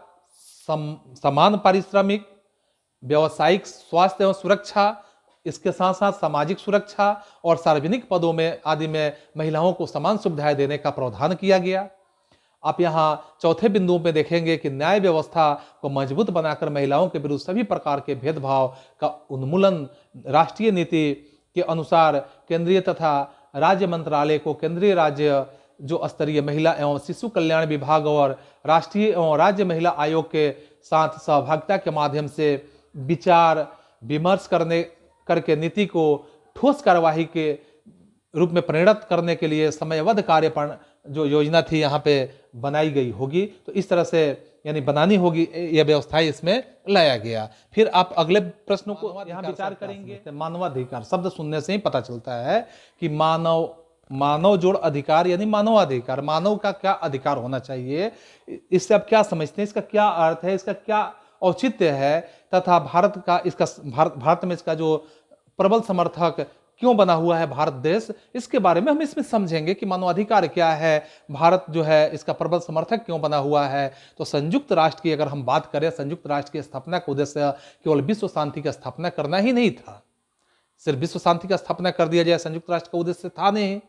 समान पारिश्रमिक, व्यावसायिक स्वास्थ्य एवं सुरक्षा, इसके साथ साथ सामाजिक सुरक्षा और सार्वजनिक पदों में आदि में महिलाओं को समान सुविधाएं देने का प्रावधान किया गया। आप यहाँ चौथे बिंदु में देखेंगे कि न्याय व्यवस्था को मजबूत बनाकर महिलाओं के विरुद्ध सभी प्रकार के भेदभाव का उन्मूलन राष्ट्रीय नीति के अनुसार केंद्रीय तथा राज्य मंत्रालय को केंद्रीय राज्य जो स्तरीय महिला एवं शिशु कल्याण विभाग और राष्ट्रीय एवं राज्य महिला आयोग के साथ सहभागिता के माध्यम से विचार विमर्श करके नीति को ठोस कार्यवाही के रूप में परिणत करने के लिए समयबद्ध कार्य जो योजना थी यहाँ पे बनाई गई होगी। तो इस तरह से यानी बनानी होगी, यह व्यवस्थाएं इसमें लाया गया। फिर आप अगले प्रश्नों को यहाँ विचार करेंगे। मानवाधिकार शब्द सुनने से ही पता चलता है कि मानव जोड़ अधिकार यानी मानवाधिकार, मानव का क्या अधिकार होना चाहिए, इससे आप क्या समझते हैं, इसका क्या अर्थ है, इसका क्या औचित्य है, तथा भारत में इसका जो प्रबल समर्थक क्यों बना हुआ है भारत देश, इसके बारे में हम इसमें समझेंगे कि मानवाधिकार क्या है, भारत जो है इसका प्रबल समर्थक क्यों बना हुआ है। तो संयुक्त राष्ट्र की अगर हम बात करें, संयुक्त राष्ट्र की स्थापना का उद्देश्य केवल विश्व शांति की स्थापना करना ही नहीं था। सिर्फ विश्व शांति की स्थापना कर दिया जाए संयुक्त राष्ट्र का उद्देश्य था नहीं,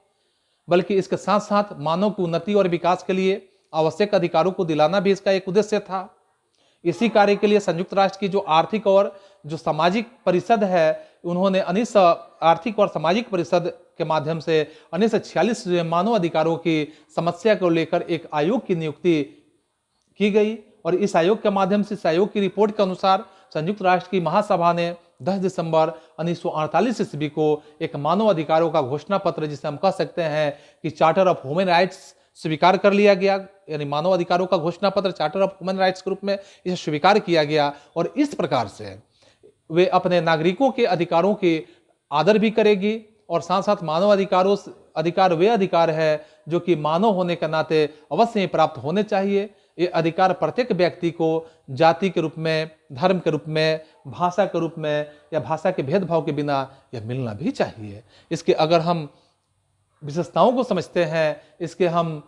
बल्कि इसके साथ साथ मानव की उन्नति और विकास के लिए आवश्यक अधिकारों को दिलाना भी इसका एक उद्देश्य था। इसी कार्य के लिए संयुक्त राष्ट्र की जो आर्थिक और जो सामाजिक परिषद है, उन्होंने आर्थिक और सामाजिक परिषद के माध्यम से 1946 मानव अधिकारों की समस्या को लेकर एक आयोग की नियुक्ति की गई। और इस आयोग के माध्यम से, इस आयोग की रिपोर्ट के अनुसार संयुक्त राष्ट्र की महासभा ने 10 दिसंबर 1948 ईस्वी को एक मानव अधिकारों का घोषणा पत्र, जिसे हम कह सकते हैं कि चार्टर ऑफ ह्यूमन राइट्स, स्वीकार कर लिया गया। यानी मानव अधिकारों का घोषणा पत्र चार्टर ऑफ ह्यूमन राइट्स के रूप में इसे स्वीकार किया गया। और इस प्रकार से वे अपने नागरिकों के अधिकारों के आदर भी करेगी, और साथ साथ मानव अधिकार वे अधिकार है जो कि मानव होने के नाते अवश्य ही प्राप्त होने चाहिए। ये अधिकार प्रत्येक व्यक्ति को जाति के रूप में, धर्म के रूप में, भाषा के रूप में या भाषा के भेदभाव के बिना यह मिलना भी चाहिए। इसके अगर हम विशेषताओं को समझते हैं, इसके हम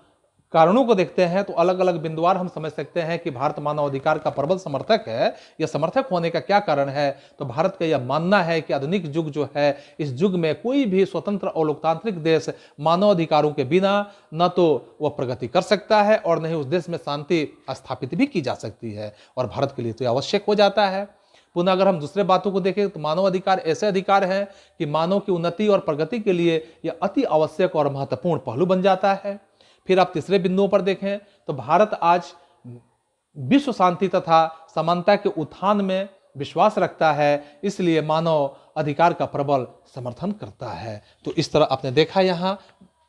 कारणों को देखते हैं, तो अलग अलग बिंदुवार हम समझ सकते हैं कि भारत मानव अधिकार का प्रबल समर्थक है। यह समर्थक होने का क्या कारण है, तो भारत का यह मानना है कि आधुनिक युग जो है, इस युग में कोई भी स्वतंत्र और लोकतांत्रिक देश मानव अधिकारों के बिना न तो वह प्रगति कर सकता है और न ही उस देश में शांति स्थापित भी की जा सकती है, और भारत के लिए तो आवश्यक हो जाता है। पुनः अगर हम दूसरे बातों को देखें तो मानव अधिकार ऐसे अधिकार है कि मानव की उन्नति और प्रगति के लिए यह अति आवश्यक और महत्वपूर्ण पहलू बन जाता है। फिर आप तीसरे बिंदुओं पर देखें तो भारत आज विश्व शांति तथा समानता के उत्थान में विश्वास रखता है, इसलिए मानव अधिकार का प्रबल समर्थन करता है। तो इस तरह आपने देखा यहाँ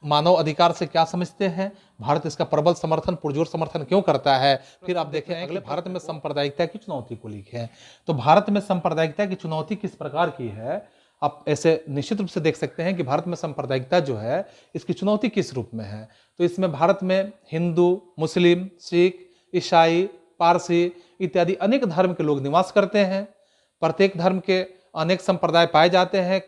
मानव अधिकार से क्या समझते हैं, भारत इसका प्रबल समर्थन, पुरजोर समर्थन क्यों करता है। फिर आप देखें अगले भारत में सांप्रदायिकता की चुनौती को लिखें। तो भारत में सांप्रदायिकता की चुनौती किस प्रकार की है, आप ऐसे निश्चित रूप से देख सकते हैं कि भारत में सांप्रदायिकता जो है, इसकी चुनौती किस रूप में है। तो इसमें भारत में हिंदू, मुस्लिम, सिख, ईसाई, पारसी इत्यादि अनेक धर्म के लोग निवास करते हैं। प्रत्येक धर्म के अनेक संप्रदाय पाए जाते हैं।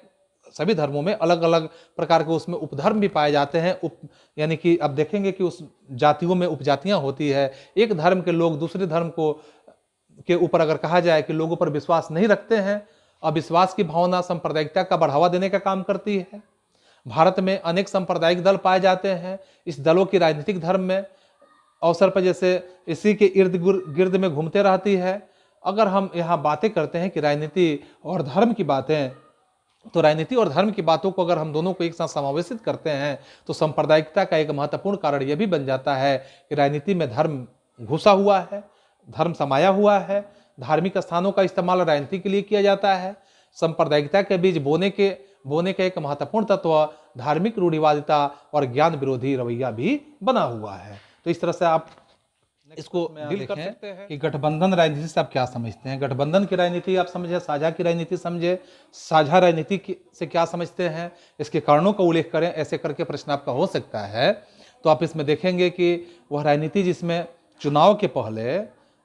सभी धर्मों में अलग अलग प्रकार के उसमें उपधर्म भी पाए जाते हैं। यानी कि आप देखेंगे कि उस जातियों में उपजातियां होती है। एक धर्म के लोग दूसरे धर्म के ऊपर अगर कहा जाए कि लोगों पर विश्वास नहीं रखते हैं, अविश्वास की भावना सांप्रदायिकता का बढ़ावा देने का काम करती है। भारत में अनेक सांप्रदायिक दल पाए जाते हैं। इस दलों की राजनीतिक धर्म में अवसर पर जैसे इसी के इर्द गिर्द में घूमते रहती है। अगर हम यहाँ बातें करते हैं कि राजनीति और धर्म की बातें, तो राजनीति और धर्म की बातों को अगर हम दोनों को एक साथ समावेशित करते हैं तो सांप्रदायिकता का एक महत्वपूर्ण कारण यह भी बन जाता है कि राजनीति में धर्म घुसा हुआ है, धर्म समाया हुआ है। धार्मिक स्थानों का इस्तेमाल राजनीति के लिए किया जाता है। सांप्रदायिकता के बीज बोने का एक महत्वपूर्ण तत्व धार्मिक रूढ़िवादिता और ज्ञान विरोधी रवैया भी बना हुआ है। तो इस तरह से आप इसको डील कर सकते हैं कि गठबंधन राजनीति से आप क्या समझते हैं। गठबंधन की राजनीति आप समझे, साझा की राजनीति समझे, साझा राजनीति से क्या समझते हैं, इसके कारणों का उल्लेख करें। ऐसे करके प्रश्न आपका हो सकता है। तो आप इसमें देखेंगे कि वह राजनीति जिसमें चुनाव के पहले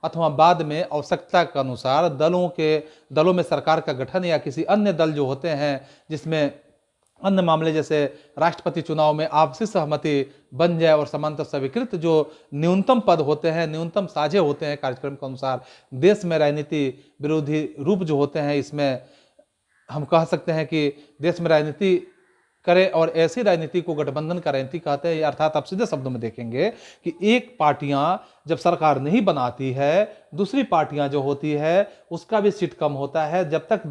अथवा बाद में आवश्यकता के अनुसार दलों में सरकार का गठन या किसी अन्य दल जो होते हैं, जिसमें अन्य मामले जैसे राष्ट्रपति चुनाव में आपसी सहमति बन जाए और समांतर स्वीकृत जो न्यूनतम पद होते हैं, न्यूनतम साझे होते हैं कार्यक्रम के अनुसार, देश में राजनीति विरोधी रूप जो होते हैं, इसमें हम कह सकते हैं कि देश में राजनीति करें और ऐसी राजनीति को गठबंधन का राजनीति कहते हैं। अर्थात आप सीधे शब्दों में देखेंगे कि एक पार्टियां जब सरकार नहीं बनाती है, दूसरी पार्टियां जो होती है उसका भी सीट कम होता है। जब तक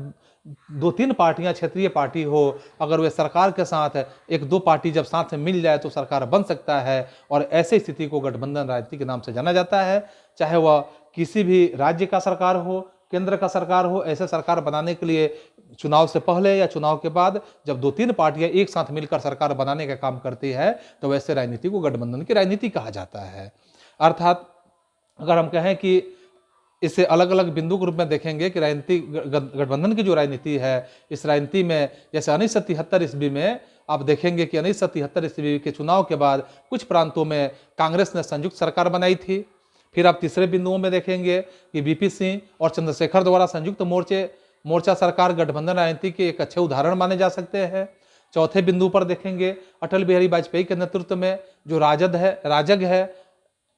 2-3 पार्टियां क्षेत्रीय पार्टी हो, अगर वे सरकार के साथ 1-2 पार्टी जब साथ में मिल जाए तो सरकार बन सकता है। और ऐसे स्थिति को गठबंधन राजनीति के नाम से जाना जाता है। चाहे वह किसी भी राज्य का सरकार हो, केंद्र का सरकार हो, ऐसे सरकार बनाने के लिए चुनाव से पहले या चुनाव के बाद जब 2-3 पार्टियां एक साथ मिलकर सरकार बनाने का काम करती है तो वैसे राजनीति को गठबंधन की राजनीति कहा जाता है। अर्थात अगर हम कहें कि इसे अलग अलग बिंदु के रूप में देखेंगे कि राजनीति गठबंधन की जो राजनीति है, इस राजनीति में जैसे 1973 ईस्वी में आप देखेंगे कि 1973 ईस्वी के चुनाव के बाद कुछ प्रांतों में कांग्रेस ने संयुक्त सरकार बनाई थी। फिर आप तीसरे बिंदुओं में देखेंगे कि बीपी सिंह और चंद्रशेखर द्वारा संयुक्त मोर्चा सरकार गठबंधन राजनीति के एक अच्छे उदाहरण माने जा सकते हैं। चौथे बिंदु पर देखेंगे अटल बिहारी वाजपेयी के नेतृत्व में जो राजग है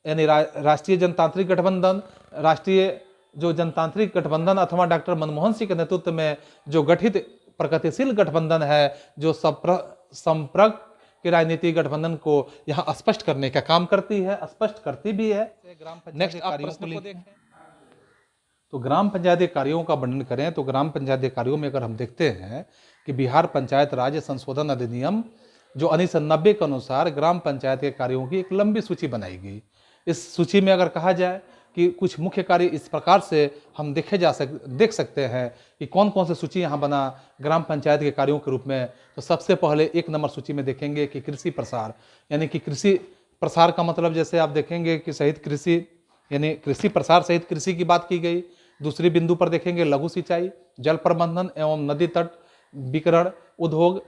यानी राष्ट्रीय जनतांत्रिक गठबंधन, राष्ट्रीय जो जनतांत्रिक गठबंधन अथवा डॉक्टर मनमोहन सिंह के नेतृत्व में जो गठित प्रगतिशील गठबंधन है, जो संपर्क की राजनीति गठबंधन को यहाँ स्पष्ट करने का काम करती है, स्पष्ट करती भी है। नेक्स्ट आप प्रश्न को देखें तो ग्राम पंचायत कार्यों का वर्णन करें तो ग्राम पंचायत कार्यों में अगर हम देखते हैं कि बिहार पंचायत राज संशोधन अधिनियम जो 1990 के अनुसार ग्राम पंचायत के कार्यों की एक लंबी सूची बनाई गई। इस सूची में अगर कहा जाए कि कुछ मुख्य कार्य इस प्रकार से हम देख सकते हैं कि कौन कौन से सूची यहाँ बना ग्राम पंचायत के कार्यों के रूप में, तो सबसे पहले 1 नंबर सूची में देखेंगे कि कृषि प्रसार, यानी कि कृषि प्रसार का मतलब जैसे आप देखेंगे कि सहित कृषि यानी कृषि प्रसार सहित कृषि की बात की गई। दूसरी बिंदु पर देखेंगे लघु सिंचाई, जल प्रबंधन एवं नदी तट विकरण उद्योग।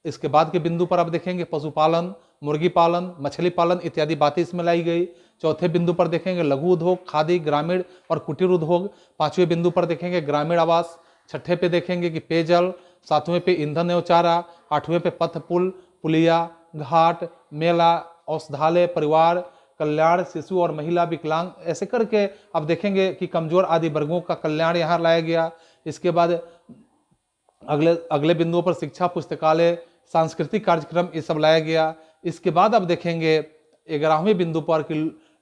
इसके बाद के बिंदु पर आप देखेंगे पशुपालन, मुर्गी पालन, मछली पालन इत्यादि बातें इसमें लाई गई। चौथे बिंदु पर देखेंगे लघु उद्योग, खादी, ग्रामीण और कुटीर उद्योग। 5वें बिंदु पर देखेंगे ग्रामीण आवास। 6ठे पे देखेंगे कि पेयजल। 7वें पे ईंधन एवं चारा। 8वें पे पथ पुल, पुलिया, घाट, मेला, औषधालय, परिवार कल्याण, शिशु और महिला, विकलांग, ऐसे करके आप देखेंगे कि कमजोर आदि वर्गों का कल्याण यहाँ लाया गया। इसके बाद अगले बिंदुओं पर शिक्षा, पुस्तकालय, सांस्कृतिक कार्यक्रम ये सब लाया गया। इसके बाद आप देखेंगे 11वें बिंदु पर कि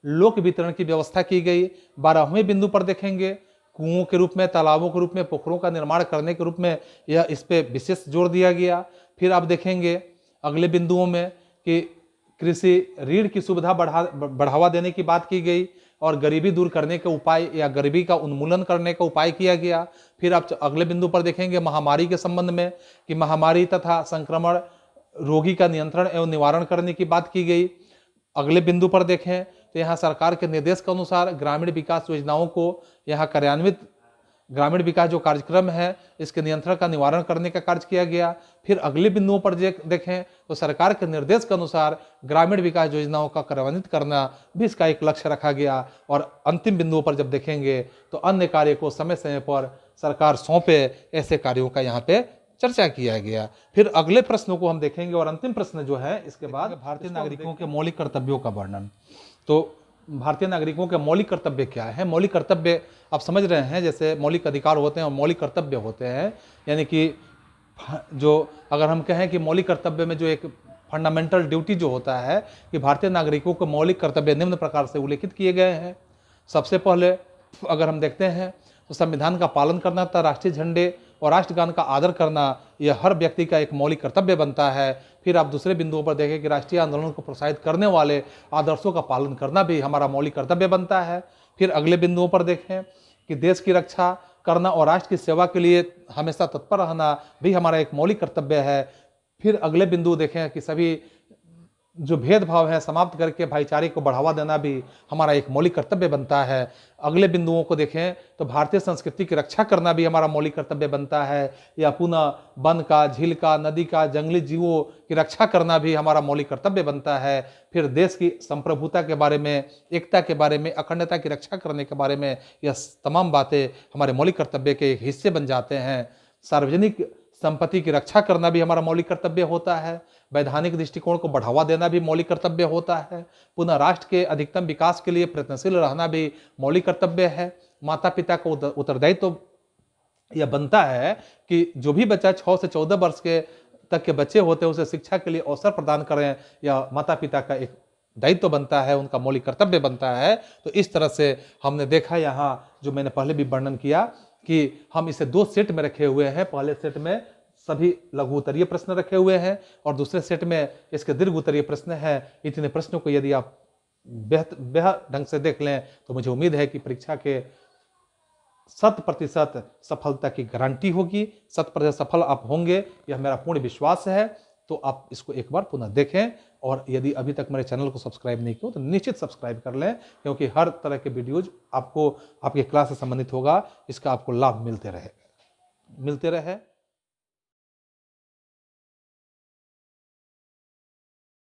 लोक वितरण की व्यवस्था की गई। 12वें बिंदु पर देखेंगे कुओं के रूप में, तालाबों के रूप में, पोखरों का निर्माण करने के रूप में यह इस पे विशेष जोर दिया गया। फिर आप देखेंगे अगले बिंदुओं में कि कृषि ऋण की सुविधा बढ़ावा देने की बात की गई और गरीबी दूर करने के उपाय या गरीबी का उन्मूलन करने का उपाय किया गया। फिर आप अगले बिंदु पर देखेंगे महामारी के संबंध में कि महामारी तथा संक्रमण रोगी का नियंत्रण एवं निवारण करने की बात की गई। अगले बिंदु पर देखें तो यहाँ सरकार के निर्देश के अनुसार ग्रामीण विकास योजनाओं को यहाँ कार्यान्वित, ग्रामीण विकास जो कार्यक्रम है इसके नियंत्रण का निवारण करने का कार्य किया गया। फिर अगले बिंदुओं पर देखें तो सरकार के निर्देश के अनुसार ग्रामीण विकास योजनाओं का कार्यान्वित करना भी इसका एक लक्ष्य रखा गया। और अंतिम बिंदुओं पर जब देखेंगे तो अन्य कार्य को समय समय पर सरकार सौंपे, ऐसे कार्यों का यहाँ पे चर्चा किया गया। फिर अगले प्रश्नों को हम देखेंगे और अंतिम प्रश्न जो है इसके बाद भारतीय नागरिकों के मौलिक कर्तव्यों का वर्णन। तो भारतीय नागरिकों के मौलिक कर्तव्य क्या है? मौलिक कर्तव्य आप समझ रहे हैं, जैसे मौलिक अधिकार होते हैं और मौलिक कर्तव्य होते हैं, यानी कि जो अगर हम कहें कि मौलिक कर्तव्य में जो एक फंडामेंटल ड्यूटी जो होता है कि भारतीय नागरिकों को मौलिक कर्तव्य निम्न प्रकार से उल्लेखित किए गए हैं। सबसे पहले अगर हम देखते हैं तो संविधान का पालन करना तथा राष्ट्रीय झंडे और राष्ट्रगान का आदर करना यह हर व्यक्ति का एक मौलिक कर्तव्य बनता है। फिर आप दूसरे बिंदुओं पर देखें कि राष्ट्रीय आंदोलन को प्रोत्साहित करने वाले आदर्शों का पालन करना भी हमारा मौलिक कर्तव्य बनता है। फिर अगले बिंदुओं पर देखें कि देश की रक्षा करना और राष्ट्र की सेवा के लिए हमेशा तत्पर रहना भी हमारा एक मौलिक कर्तव्य है। फिर अगले बिंदु देखें कि सभी जो भेदभाव है समाप्त करके भाईचारे को बढ़ावा देना भी हमारा एक मौलिक कर्तव्य बनता है। अगले बिंदुओं को देखें तो भारतीय संस्कृति की रक्षा करना भी हमारा मौलिक कर्तव्य बनता है, या पुनः वन का, झील का, नदी का, जंगली जीवों की रक्षा करना भी हमारा मौलिक कर्तव्य बनता है। फिर देश की संप्रभुता के बारे में, एकता के बारे में, अखंडता की रक्षा करने के बारे में, यह तमाम बातें हमारे मौलिक कर्तव्य के एक हिस्से बन जाते हैं। सार्वजनिक संपत्ति की रक्षा करना भी हमारा मौलिक कर्तव्य होता है। वैधानिक दृष्टिकोण को बढ़ावा देना भी मौलिक कर्तव्य होता है। पुनः राष्ट्र के अधिकतम विकास के लिए प्रयत्नशील रहना भी मौलिक कर्तव्य है। माता पिता को उत्तरदायित्व यह बनता है कि जो भी बच्चा 6 से 14 वर्ष के तक के बच्चे होते हैं उसे शिक्षा के लिए अवसर प्रदान करें, यह माता पिता का एक दायित्व बनता है, उनका मौलिक कर्तव्य बनता है। तो इस तरह से हमने देखा यहाँ जो मैंने पहले भी वर्णन किया कि हम इसे 2 सेट में रखे हुए हैं। पहले सेट में सभी लघु उत्तरीय प्रश्न रखे हुए हैं और दूसरे सेट में इसके दीर्घ उत्तरीय प्रश्न है। इतने प्रश्नों को यदि आप बेहतर ढंग से देख लें तो मुझे उम्मीद है कि परीक्षा के 100% सफलता की गारंटी होगी, 100% सफल आप होंगे, यह मेरा पूर्ण विश्वास है। तो आप इसको एक बार पुनः देखें, और यदि अभी तक मेरे चैनल को सब्सक्राइब नहीं किया तो निश्चित सब्सक्राइब कर लें, क्योंकि हर तरह के वीडियोज आपको आपके क्लास से संबंधित होगा, इसका आपको लाभ मिलते रहे।